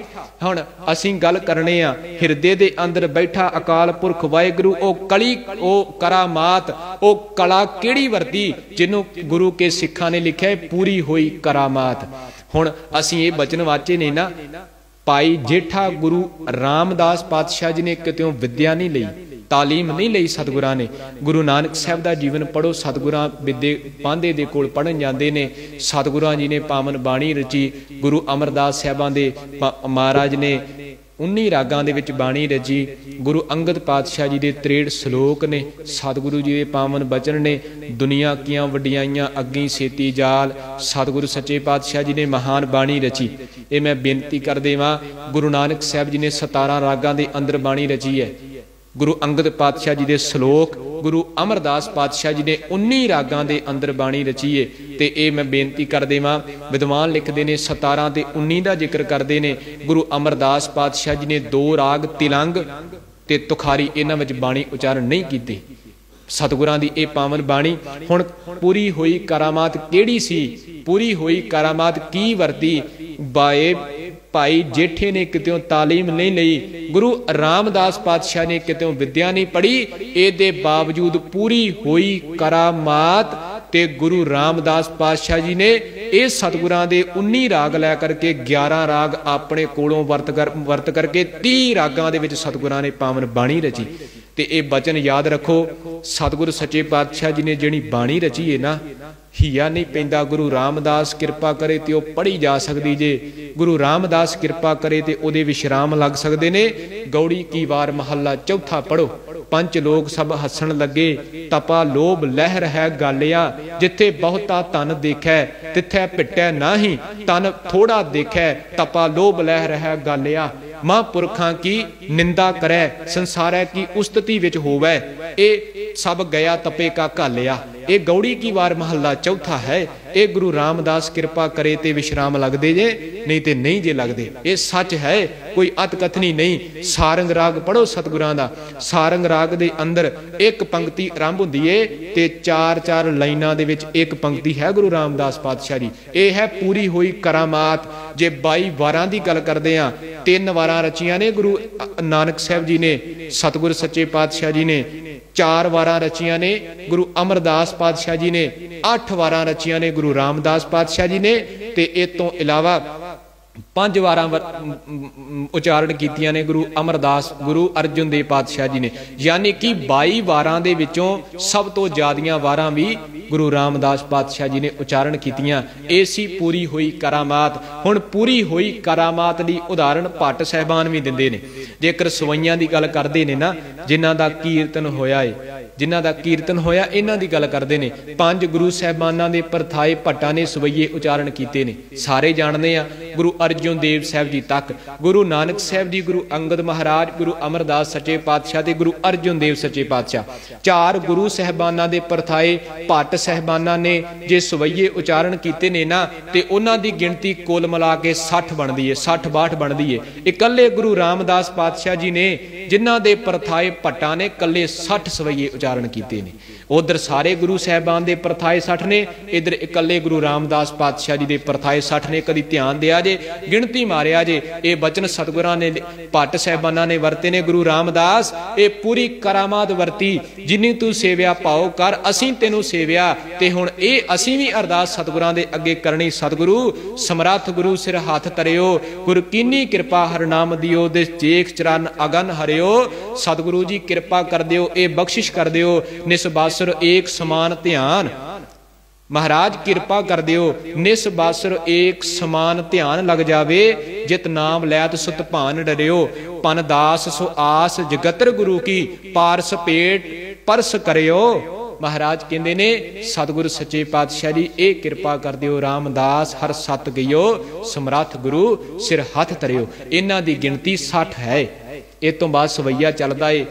ਹੁਣ ਅਸੀਂ ਗੱਲ ਕਰਨੇ ਆ ਹਿਰਦੇ ਦੇ ਅੰਦਰ ਬੈਠਾ ਅਕਾਲ ਪੁਰਖ ਵਾਹਿਗੁਰੂ। ਉਹ ਕਲੀ, ਉਹ ਕਰਾਮਾਤ, ਉਹ ਕਲਾ ਕਿਹੜੀ ਵਰਤੀ ਜਿਹਨੂੰ ਗੁਰੂ ਕੇ ਸਿੱਖਾਂ ਨੇ ਲਿਖਿਆ ਪੂਰੀ ਹੋਈ ਕਰਾਮਾਤ। ਹੁਣ ਅਸੀਂ ਇਹ ਬਚਨ ਵਾਚੇ ਨੇ ਨਾ। ਭਾਈ ਜੇਠਾ ਗੁਰੂ ਰਾਮਦਾਸ ਪਾਤਸ਼ਾਹ ਜੀ ਨੇ ਕਿਤੋਂ ਵਿਦਿਆ ਨਹੀਂ ਲਈ, ਤਾਲੀਮ ਨਹੀਂ ਲਈ ਸਤਿਗੁਰਾਂ ਨੇ। ਗੁਰੂ ਨਾਨਕ ਸਾਹਿਬ ਦਾ ਜੀਵਨ ਪੜ੍ਹੋ। ਸਤਿਗੁਰਾਂ ਵਿਦੇ ਪਾਂਧੇ ਦੇ ਕੋਲ ਪੜ੍ਹਨ ਜਾਂਦੇ ਨੇ। ਸਤਿਗੁਰਾਂ ਜੀ ਨੇ ਪਾਵਨ ਬਾਣੀ ਰਚੀ। ਗੁਰੂ ਅਮਰਦਾਸ ਸਾਹਿਬਾਂ ਦੇ ਮਹਾਰਾਜ ਨੇ 19 ਰਾਗਾਂ ਦੇ ਵਿੱਚ ਬਾਣੀ ਰਚੀ। ਗੁਰੂ ਅੰਗਦ ਪਾਤਸ਼ਾਹ ਜੀ ਦੇ 63 ਸ਼ਲੋਕ ਨੇ। ਸਤਿਗੁਰੂ ਜੀ ਦੇ ਪਾਵਨ ਬਚਨ ਨੇ। ਦੁਨੀਆ ਕੀਆਂ ਵਡਿਆਈਆਂ ਅੱਗੀ ਸੇਤੀ ਜਾਲ। ਸਤਿਗੁਰੂ ਸੱਚੇ ਪਾਤਸ਼ਾਹ ਜੀ ਨੇ ਮਹਾਨ ਬਾਣੀ ਰਚੀ। ਇਹ ਮੈਂ ਬੇਨਤੀ ਕਰ ਦੇਵਾਂ, ਗੁਰੂ ਨਾਨਕ ਸਾਹਿਬ ਜੀ ਨੇ 17 ਰਾਗਾਂ ਦੇ ਅੰਦਰ ਬਾਣੀ ਰਚੀ ਹੈ। ਗੁਰੂ ਅੰਗਦ ਪਾਤਸ਼ਾਹ ਜੀ ਦੇ ਸ਼ਲੋਕ, ਗੁਰੂ ਅਮਰਦਾਸ ਪਾਤਸ਼ਾਹ ਜੀ ਨੇ 19 ਰਾਗਾਂ ਦੇ ਅੰਦਰ ਬਾਣੀ ਰਚੀ ਏ। ਤੇ ਇਹ ਮੈਂ ਬੇਨਤੀ ਕਰ ਦੇਵਾਂ, ਵਿਦਵਾਨ ਲਿਖਦੇ ਨੇ 17 ਤੇ 19 ਦਾ ਜ਼ਿਕਰ ਕਰਦੇ ਨੇ। ਗੁਰੂ ਅਮਰਦਾਸ ਪਾਤਸ਼ਾਹ ਜੀ ਨੇ 2 ਰਾਗ ਤਿਲੰਗ ਤੇ ਤੁਖਾਰੀ ਇਹਨਾਂ ਵਿੱਚ ਬਾਣੀ ਉਚਾਰਨ ਨਹੀਂ ਕੀਤੀ। ਸਤਿਗੁਰਾਂ ਦੀ ਇਹ ਪਾਵਨ ਬਾਣੀ। ਹੁਣ ਪੂਰੀ ਹੋਈ ਕਰਾਮਾਤ ਕਿਹੜੀ ਸੀ? ਪੂਰੀ ਹੋਈ ਕਰਾਮਾਤ ਕੀ ਵਰਤੀ? ਬਾਏ ਭਾਈ ਜੇਠੇ ਨੇ ਕਿਤੋਂ ਤਾਲੀਮ ਨਹੀਂ ਲਈ। ਗੁਰੂ ਰਾਮਦਾਸ ਪਾਤਸ਼ਾਹ ਨੇ ਕਿਤੋਂ ਵਿਦਿਆ ਨਹੀਂ ਪੜ੍ਹੀ। ਇਹਦੇ ਬਾਵਜੂਦ ਪੂਰੀ ਹੋਈ ਕਰਾਮਾਤ ਤੇ ਗੁਰੂ ਰਾਮਦਾਸ ਪਾਤਸ਼ਾਹ ਜੀ ਨੇ ਇਹ ਸਤਿਗੁਰਾਂ ਦੇ 19 ਰਾਗ ਲੈ ਕਰਕੇ 11 ਰਾਗ ਆਪਣੇ ਕੋਲੋਂ ਵਰਤ ਕਰਕੇ 30 ਰਾਗਾਂ ਦੇ ਵਿੱਚ ਸਤਿਗੁਰਾਂ ਨੇ ਪਾਵਨ ਬਾਣੀ ਰਚੀ। ਤੇ ਇਹ ਬਚਨ ਯਾਦ ਰੱਖੋ, ਸਤਿਗੁਰੂ ਸੱਚੇ ਪਾਤਸ਼ਾਹ ਜੀ ਨੇ ਜਿਹੜੀ ਬਾਣੀ ਰਚੀ ਹੈ ਨਾ, ਹੀਆ ਨਹੀਂ ਪੈਂਦਾ। ਗੁਰੂ ਰਾਮਦਾਸ ਕਿਰਪਾ ਕਰੇ ਤੇ ਉਹ ਪੜ੍ਹੀ ਜਾ ਸਕਦੀ ਜੇ। ਗੁਰੂ ਰਾਮਦਾਸ ਕਿਰਪਾ ਕਰੇ ਤੇ ਉਹਦੇ ਵਿਸ਼ਰਾਮ ਲੱਗ ਸਕਦੇ ਨੇ। ਗੌੜੀ ਕੀ ਵਾਰ ਮਹੱਲਾ ਚੌਥਾ ਪੜੋ। ਪੰਜ ਲੋਕ ਸਭ ਹੱਸਣ ਲੱਗੇ, ਤਪਾ ਲੋਭ ਲਹਿਰ ਹੈ ਗਾਲਿਆ। ਜਿੱਥੇ ਬਹੁਤਾ ਧਨ ਦੇਖੈ ਤਿੱਥੈ ਪਿੱਟੈ ਨਾਹੀ। ਧਨ ਥੋੜਾ ਦੇਖੈ ਤਪਾ ਲੋਭ ਲਹਿਰ ਹੈ ਗਾਲਿਆ। ਮਹਾਂਪੁਰਖਾਂ ਕੀ ਨਿੰਦਾ ਕਰੈ ਸੰਸਾਰੈ ਕੀ ਉਸਤਤੀ ਵਿੱਚ ਹੋਵੈ। ਇਹ ਸਭ ਗਿਆ ਤਪੇ ਕਾ ਘਾਲਿਆ। ਇਹ ਗੌੜੀ ਕੀ ਵਾਰ ਮਹੱਲਾ ਚੌਥਾ ਹੈ। ਇਹ ਗੁਰੂ ਰਾਮਦਾਸ ਕਿਰਪਾ ਕਰੇ ਤੇ ਵਿਸ਼ਰਾਮ ਲੱਗਦੇ ਜੇ, ਨਹੀਂ ਤੇ ਨਹੀਂ ਜੇ ਲੱਗਦੇ। ਇਹ ਸੱਚ ਹੈ, ਕੋਈ ਅਤ ਕਥਨੀ ਨਹੀਂ। ਸਾਰੰਗ ਰਾਗ ਪੜੋ ਸਤਿਗੁਰਾਂ ਦਾ। ਸਾਰੰਗ ਰਾਗ ਦੇ ਅੰਦਰ ਇੱਕ ਪੰਕਤੀ ਆਰੰਭ ਹੁੰਦੀ ਏ ਤੇ 4-4 ਲਾਈਨਾਂ ਦੇ ਵਿੱਚ ਇੱਕ ਪੰਕਤੀ ਹੈ ਗੁਰੂ ਰਾਮਦਾਸ ਪਾਤਸ਼ਾਹ ਦੀ। ਇਹ ਹੈ ਪੂਰੀ ਹੋਈ ਕਰਾਮਾਤ। ਜੇ 22 ਵਾਰਾਂ ਦੀ ਗੱਲ ਕਰਦੇ ਆ, 3 ਵਾਰਾਂ ਰਚੀਆਂ ਨੇ ਗੁਰੂ ਨਾਨਕ ਸਾਹਿਬ ਜੀ ਨੇ, ਸਤਿਗੁਰ ਸੱਚੇ ਪਾਤਸ਼ਾਹ ਜੀ ਨੇ। 4 ਵਾਰਾਂ ਰਚੀਆਂ ਨੇ ਗੁਰੂ ਅਮਰਦਾਸ ਪਾਤਸ਼ਾਹ ਜੀ ਨੇ। 8 ਵਾਰਾਂ ਰਚੀਆਂ ਨੇ ਗੁਰੂ ਰਾਮਦਾਸ ਪਾਤਸ਼ਾਹ ਜੀ ਨੇ। ਤੇ ਇਹ ਤੋਂ ਇਲਾਵਾ 5 ਵਾਰਾਂ ਉਚਾਰਨ ਕੀਤੀਆਂ ਨੇ ਗੁਰੂ ਅਮਰਦਾਸ, ਗੁਰੂ ਅਰਜਨ ਦੇਵ ਪਾਤਸ਼ਾਹ ਜੀ ਨੇ। ਯਾਨੀ ਕਿ 22 ਵਾਰਾਂ ਦੇ ਵਿੱਚੋਂ ਸਭ ਤੋਂ ਜ਼ਿਆਦੀਆਂ ਵਾਰਾਂ ਵੀ ਗੁਰੂ ਰਾਮਦਾਸ ਪਾਤਸ਼ਾਹ ਜੀ ਨੇ ਉਚਾਰਨ ਕੀਤੀਆਂ। ਇਹ ਸੀ ਪੂਰੀ ਹੋਈ ਕਰਾਮਾਤ। ਹੁਣ ਪੂਰੀ ਹੋਈ ਕਰਾਮਾਤ ਦੀ ਉਦਾਹਰਣ ਭੱਟ ਸਾਹਿਬਾਨ ਵੀ ਦਿੰਦੇ ਨੇ। ਜੇਕਰ ਸਵਈਆਂ ਦੀ ਗੱਲ ਕਰਦੇ ਨੇ ਨਾ, ਜਿਨ੍ਹਾਂ ਦਾ ਕੀਰਤਨ ਹੋਇਆ ਏ, जिन्हां दा कीर्तन होया इन्हां दी गल करदे ने। पंज गुरु साहिबानां दे परथाए भट्टां ने सवैये उचारण कीते ने, सारे जाणदे आ। गुरु अर्जन देव साहिब जी तक, गुरु नानक साहिब जी, गुरु अंगद महाराज, गुरु अमरदास सच्चे पातशाह ते गुरु अर्जन देव सच्चे पातशाह, चार गुरु साहिबानां दे परथाए भट्ट साहिबानां ने जे सवैये उचारण कीते ने ना, ते उन्हां दी गिणती कुल मिला के 60 बनदी है, 60-62 बनदी है। इकल्ले गुरु रामदास पातशाह जी ने जिन्हां दे परथाए भट्टां ने कल्ले 60 सवैये उचारण कीते ने। उधर सारे गुरु साहिबान दे परथाए 60 ने, इधर इकल्ले गुरु रामदास पातशाह जी दे परथाए 60 ने। कदी ध्यान दिया जे, गिणती मारिया जे, ये बचन सतगुरां ने भट्ट साहिबानां ने वरते ने। गुरु रामदास ये पूरी करामात वरती, जिन्नी तू सेविया पाओ कर, असीं तेनू सेविया ते हुण ये असीं भी अरदास सतगुरां दे अगे करनी। सतगुरु समर्थ गुरु सिर हाथ तरियो, गुरु कीनी कृपा हर नाम दियो, दे जेख चरण अगन हरियो। सतगुरु जी कृपा कर दियो, ये बख्शिश कर दियो, निसबासर एक समान ध्यान। महाराज कृपा कर दियो, निसबासर एक समान ध्यान लग जावे, जित नाम लैत सुत भान डरियो। पन दास सो आस जगतर गुरु की, पारस पेट परस करियो। महाराज कहते ने सतगुरु सच्चे पातशाह जी ये कृपा कर दियो, रामदास हर सत गयो, समर्थ गुरु सिर हाथ तरियो। इन्हां दी गिणती 60 है। इस तो बाद सवैया चलता है,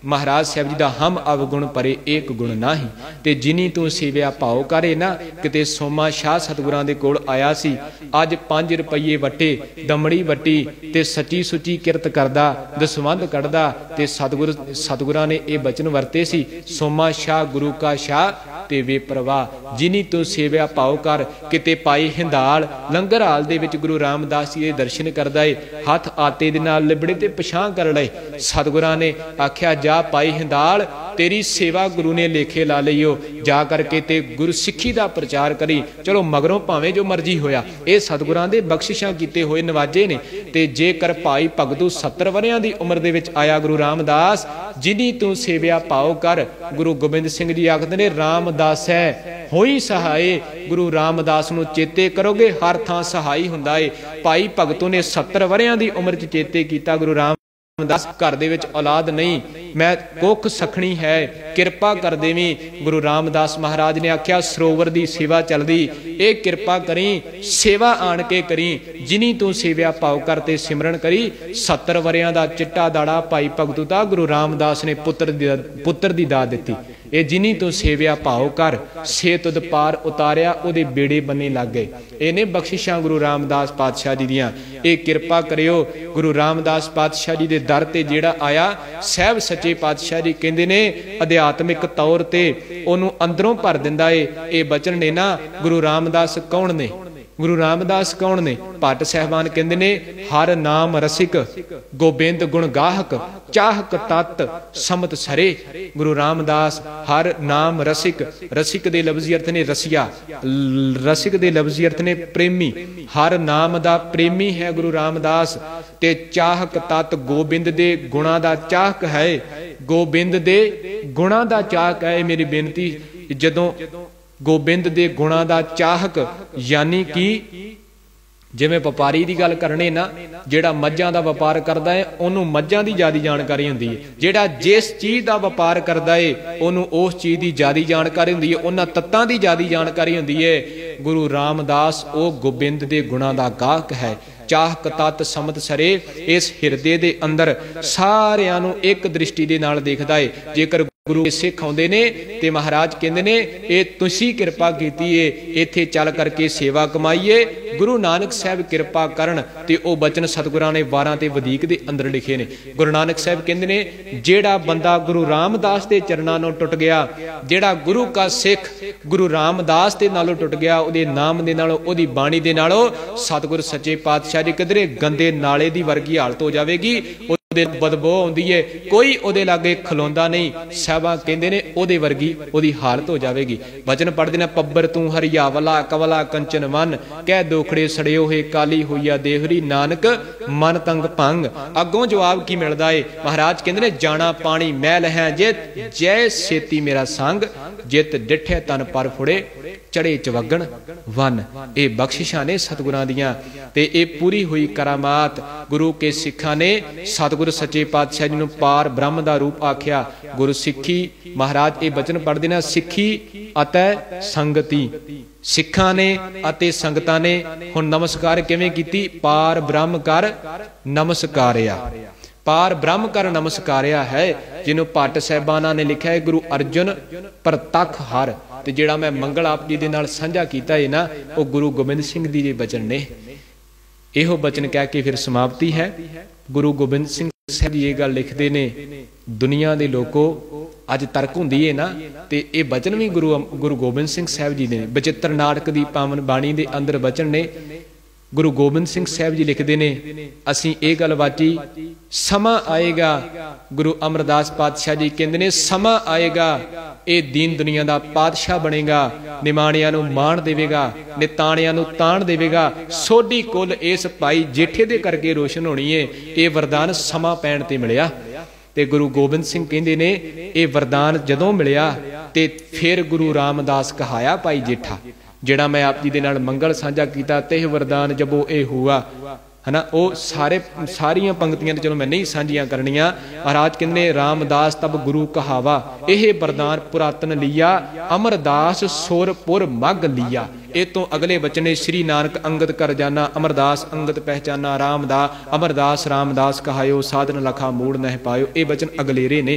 महाराज साहब जी का हम अवगुण परे एक गुण नाही, ते जिनी तू सेविया भाव करे ना। किते सोमा शाह सतगुरां दे कोल आया सी, अज 5 रुपये वटे, दमड़ी वटी ते सच्ची सुची किरत करदा, दसवंध कढ़दा, ते सतगुरां ने ये बचन वरते सी, सोमा शाह गुरु का शाह ते वे प्रवाह, जिनी तू सेविया भाव कर। किते पाई हिंदाल लंगर हाल दे विच गुरु रामदास जी दे दर्शन करदा है, हथ आटे दे नाल लिबड़े ते पछां कर लए। सतगुरां ने आख्या जा पाई हिंदाल, तेरी सेवा गुरु ने लेखे ला लईओ, जा करके ते गुरु सिक्खी दा प्रचार करी। चलो मगरों भावें जो मर्जी होया, ये सतगुरां दे बख्शिशां कीते होए नवाजे ने। ते जेकर भाई भगतू 70 वरियां दी उम्र दे विच आया गुरु रामदास, जिनी तू सेविया भाव कर। गुरु गोबिंद सिंह जी आखदे ने रामदास है होई सहाय, गुरु रामदास नूं चेते करोगे हर थां सहाई हुंदा है। भाई भगतू ने 70 वरियां दी उम्र च चेते कीता गुरु राम दस घर दे विच औलाद नहीं, मैं कुख सखणी है, कृपा कर देवी। गुरु रामदास महाराज ने आख्या सरोवर दी सेवा चलदी, ये कृपा करी, सेवा आण के करी, जिनी तू सेविया भाव करते सिमरन करी। 70 वरियां दा चिट्टा दाड़ा भाई भगतू दा गुरु रामदास ने पुत्र दी दात दिती। ये जिनी तू सेविया भाव कर, से तुद पार उतारिया, उहदे बेड़े बन्ने लग गए। इहने बख्शिशां गुरु रामदास पातशाह जी दियां, ये कृपा करियो। गुरु रामदास पातशाह जी दे दर ते जेड़ा आया, साहब सच्चे पातशाह जी कहंदे ने अध्यात्मिक तौर ते ओनू अंदरों भर दिंदा है। ये बचन ने ना गुरु रामदास कौन ने? गुरु रामदास कौन ने? भट्ट साहिबान कहंदे ने हर नाम रसिक, गोबिंद गुण गाहक, चाहक तत् समत सरे। गुरु रामदास हर नाम रसिक, रसिक दे लफ्जी अर्थ ने रसिया, रसिक दे लफ्जी अर्थ ने प्रेमी, हर नाम दा प्रेमी है गुरु रामदास। ते चाहक तत् गोबिंद दे गुणा दा चाहक है, गोबिंद दे गुणा दा चाहक है। मेरी बेनती, जदों गोबिंद दे गुणा दा चाहक, यानी कि जिवें व्यापारी की गल करने ना, जेड़ा मझां दा व्यापार करदा है उन्होंने मझां दी ज़्यादा जानकारी हुंदी है, जेड़ा जिस चीज़ का व्यापार करदा है उन्होंने उस चीज़ की ज़्यादा जानकारी हुंदी है, उन्हां तत्तां दी ज़्यादा जानकारी हुंदी है। गुरु रामदास वो गोबिंद दे गुणां दा गाहक है। चाहक तत् समत सरे, इस हिरदे दे अंदर सारियां नूं एक दृष्टि दे नाल देखदा है। जेकर गुरु सिख आउंदे ने ते महाराज कहंदे ने ये तुसी कृपा कीती है, इत्थे चल करके सेवा कमाईए। गुरु नानक साहब कृपा करन ते ओ बचन सतगुरां ने 12 ते वधीक दे अंदर लिखे ने। गुरु नानक साहब कहंदे ने जेड़ा बंदा गुरु रामदास दे चरणां नालों टुट गया, जेड़ा गुरु का सिख गुरु रामदास दे नालों टुट गया, उहदे नाम दे नालों, उहदी बाणी दे नालों, सतगुर सच्चे पातशाह जी किधरे गंदे नाले दी वर्गी हालत हो जाएगी। बदबू आउंदी है, कोई उहदे लागे खलोंदा नहीं। साहबा कहंदे ने उहदे वर्गी उहदी हालत हो जाएगी। वचन पढ़दे ने पब्बर तू हरियावला कवला कंचन वन, कह दोखड़े सड़ियो है काली होईया देहरी, नानक मन तंग भंग। अगों जवाब की मिलदा है? महाराज कहंदे ने जाना पानी मैल है जित, जय सेती मेरा संग, जित डिठे तन पर फुड़े चढ़े चवगण वन। ये बख्शिशां ने सतगुरां दियां ते ये पूरी हुई करामात गुरु के सिखां ने सतगुरु सच्चे पातशाह जी नूं पार ब्रह्म दा रूप आख्या। गुरु सिੱਖੀ महाराज ये बचन पढ़दे ने, सिੱਖੀ अतै संगति। सिखां ने अते संगतां ने हुण नमस्कार किवें कीती? पार ब्रह्म कर नमस्कारिया। पार ब्रह्म कर नमस्कारिया है, जिन्हों भट्ट साहिबाना ने लिखा है गुरु अर्जुन प्रतख हर। ते जिहड़ा मैं मंगल आप जी दे नाल साझा कीता है ना, वो गुरु गोबिंद सिंह जी दे बचन ने। इहो बचन कह के फिर समाप्ति है। गुरु गोबिंद सिंह साहब जी ये गल लिखते ने, दुनिया के लोगों अज तर्क हुंदी है ना, ते ये बचन भी गुरु गोबिंद सिंह साहब जी ने बचित्र नाटक की पावन बाणी के अंदर बचन ने। गुरु गोबिंद सिंह साहब जी लिखते ने, असीं ये गल वाची समा आएगा। गुरु अमरदास पातशाह जी कहते ने, समा आएगा ये दीन दुनिया का पातशाह बनेगा, निमाणियां नूं मान देवेगा, निताणियां नूं ताण देवेगा, सोडी कुल इस भाई जेठे दे करके रोशन होनी है। ये वरदान समा पैण ते मिलिया। ते गुरु गोबिंद सिंह कहते ने, ये वरदान जदों मिलिया ते फिर गुरु रामदास कहाया भाई जेठा, जिहड़ा मैं आप जी दे नाल मंगल साझा कीता, ते वरदान जबो ए हुआ है ना, वो सारियां पंक्तियां चलो मैं नहीं साझियां करनियां। महाराज कहंदे रामदास तब गुरु कहावा, यह वरदान पुरातन लिया, अमरदास सुरपुर मग लिया। ये तो अगले बचने श्री नानक अंगद कर जाना, अमरदास अंगद पहचाना, अमरदास रामदास कहायो, साधन लखा मूड़ नह पायो। ये बचन अगलेरे ने,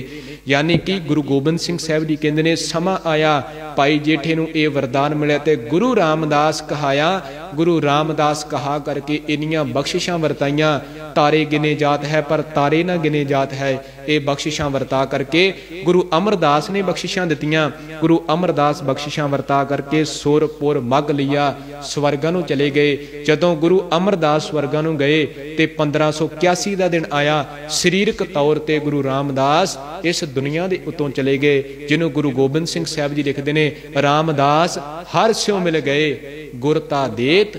यानी कि गुरु गोबिंद सिंह साहब जी कहते ने, समा आया भाई जेठे नूं ये वरदान मिलिया ते गुरु रामदास कहाया। गुरु रामदास कहा करके इन्नियां बख्शिशां वरताइयां, तारे गिने जात है पर तारे ना गिने जात है। ये बख्शिशां वरता करके गुरु अमरदास ने बख्शिशां दित्तियां। गुरु अमरदास बख्शिशां वरता करके सुरपुर मग लिया, स्वर्गां नूं चले गए। जदों गुरु अमरदास स्वर्गां नूं गए ते 1581 दा दिन आया, शरीरक तौर ते गुरु रामदास इस दुनिया दे उतों चले गए। जिन्हों गुरु गोबिंद सिंह साहब जी लिखते ने, रामदास हर स्यों मिल गए, गुरता देत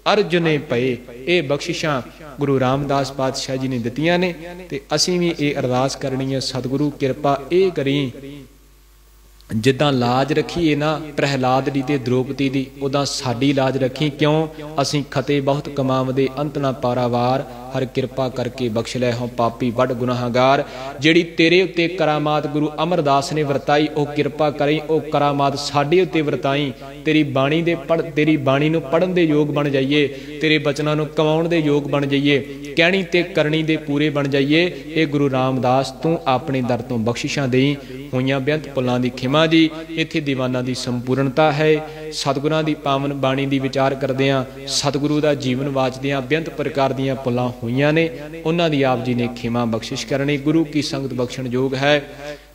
अर्जुने पए। ये बख्शिशां गुरु रामदास पातशाह जी ने दित्तियां ने ते असीं भी ये अरदास करनी है, सतगुरु किरपा ये करी जिद्दां लाज रखी है ना प्रहलाद दी ते द्रौपदी दी, उदां साडी लाज रखी। क्यों? असीं खते बहुत कमावदे अंत ना पारावार, हर किरपा करके बख्श लै हों पापी वड गुनाहगार। जिहड़ी तेरे उत्ते करामात गुरु अमरदास ने वरताई, ओ किरपा करी ओ करामात साडे उत्ते वरताई। तेरी बाणी नूं पढ़न दे योग बन जाइए, तेरे बचनां नूं कमाउण दे योग बन जाइए, कहणी ते करनी दे पूरे बन जाइए। ये गुरु रामदास तू अपने दर तो बख्शिशां देई, होइयां बेअंत भुलां दी खिमा जी। इत्थे दीवाना दी संपूर्णता है। सतगुरां दी पावन बाणी दी विचार करदिआं, सतगुरु दा जीवन वाचदिआं बेअंत प्रकार दीआं भुलां होइयां ने, उन्हां दी आप जी ने खिमा बख्शिश करनी। गुरु की संगत बख्शण योग है।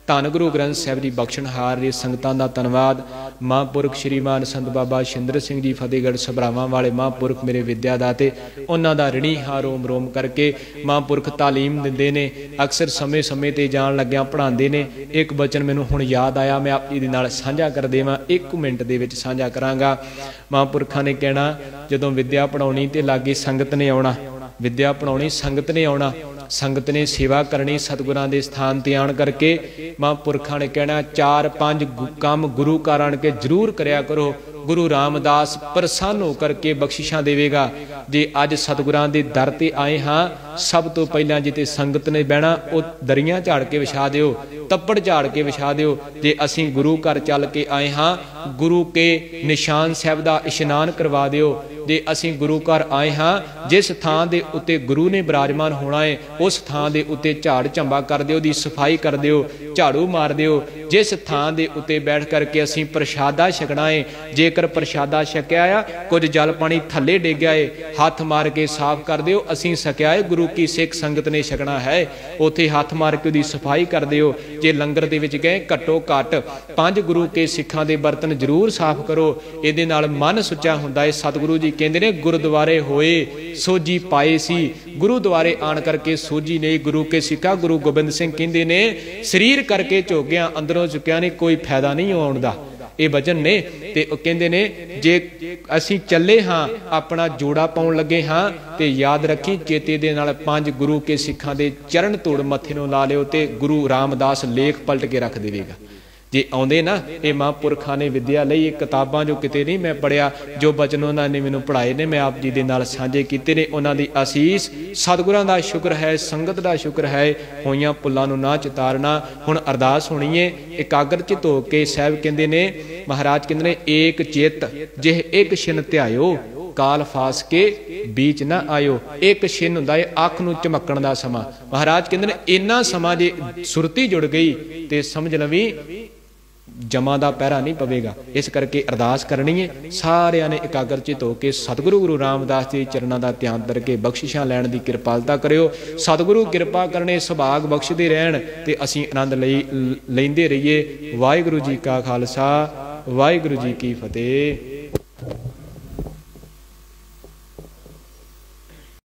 धन गुरु ग्रंथ साहिब जी बख्शणहार रे संगतां दा धन्नवाद। महापुरख श्रीमान संत बाबा शिंदर सिंह जी फतेहगढ़ सभरावां वाले महापुरख मेरे विद्यादाते, उन्हां दा ऋणी हार रोम रोम करके महापुरख तालीम दिंदे ने, अक्सर समय समय ते जाण लग्गिआं पढ़ाਉਂਦੇ ने। एक बचन मैनूं हुण याद आया, मैं आप जी दे नाल साझा कर देवां, 1 मिनट दे विच साझा करांगा। महापुरखां ने कहना, जदों विद्या पढ़ाउणी ते लागे संगत ने आउणा, विद्या पढ़ाउणी संगत ने आउणा, संगत ने सेवा करनी, सतगुरां दे स्थान ते आण करके महापुरखां ने कहना 4-5 काम गुरु घर आण के जरूर करया करो। गुरु रामदास प्रसन्न होकर के बख्शिशां देवेगा। जे अज सतगुरां दे दर ते आए हाँ, सब तो पहला जिते संगत ने बहना वो दरियां झाड़ के विछा दिओ, तप्पड़ झाड़ के विछा दिओ। जे असीं गुरु घर चल के आए हाँ, गुरु के निशान साहिब दा इशनान करवा दिओ। जे असीं गुरु घर आए हाँ, जिस थां दे उत्ते गुरु ने विराजमान होना है, उस थां दे उत्ते झाड़ झंबा कर दिओ, दी सफाई कर दिओ, झाड़ू मार दिओ। जिस थां दे उत्ते बैठ करके असीं प्रशादा छकना है, जेकर प्रशादा छकिया आ, कुछ जल पानी थले डिग्या है, हथ मार के साफ कर दिओ। असीं सकिया है, गुरु की सिख संगत ने छकना है, उत्थे हथ मार के उहदी सफाई कर दिओ। जे लंगर दे विच गए, घट्टो घट 5 गुरु के सिखां दे बर्तन जरूर साफ करो। इहदे नाल मन सुच्चा हुंदा है। सतगुरु जी कहंदे ने, गुरुद्वारे होए सोजी पाए सी, गुरुद्वारे आण करके सोजी ने। गुरु के सिखा गुरु गोबिंद सिंह कहंदे ने, शरीर करके झोगिया अंदरों चुकिया ने कोई फायदा नहीं आउण दा। ये वचन ने ते कहंदे ने, जे असीं चले हाँ, अपना जोड़ा पाउण लगे हाँ, ते याद रखी चेते दे नाल 5 गुरु के सिखां दे चरण धूड़ मत्थे नूं ला लिओ, ते गुरु रामदास लेख पलट के रख देवेगा। जे आउंदे ना ये महापुरखा ने विद्या लई किताबां जो किते नहीं मैं पढ़िया, जो बचन उन्होंने मैनूं पढ़ाए ने मैं आप जी दे नाल साझे कीते ने। उन्हां दी आसीस सतगुरां दा शुक्र है, संगत दा शुक्र है, होईयां पुल्लां नूं ना चितारना। हुण अरदास होणी है एकाग्र चित हो के। साहिब कहंदे ने, महाराज कहंदे ने, एक चित जिह एक छिन ध्यायो, काल फास के बीच ना आयो। एक छिन हुंदा है अख नूं झमकण दा समा। महाराज कहंदे ने इन्ना समा जे सुरती जुड़ गई ते समझ लवी जमा दा पैरा नहीं पवेगा। इस करके अरदास करनी है सारिਆਂ ने एकाग्र चित होकर सतगुरु गुरु रामदास जी चरणों का ध्यान करके बख्शिशां लैण की किरपालता करियो। सतगुरु किरपा करने सुभाग बख्शदे रहण ते असीं आनंद लैंदे रहिए। वाहिगुरू जी का खालसा, वाहिगुरू जी की फतेह।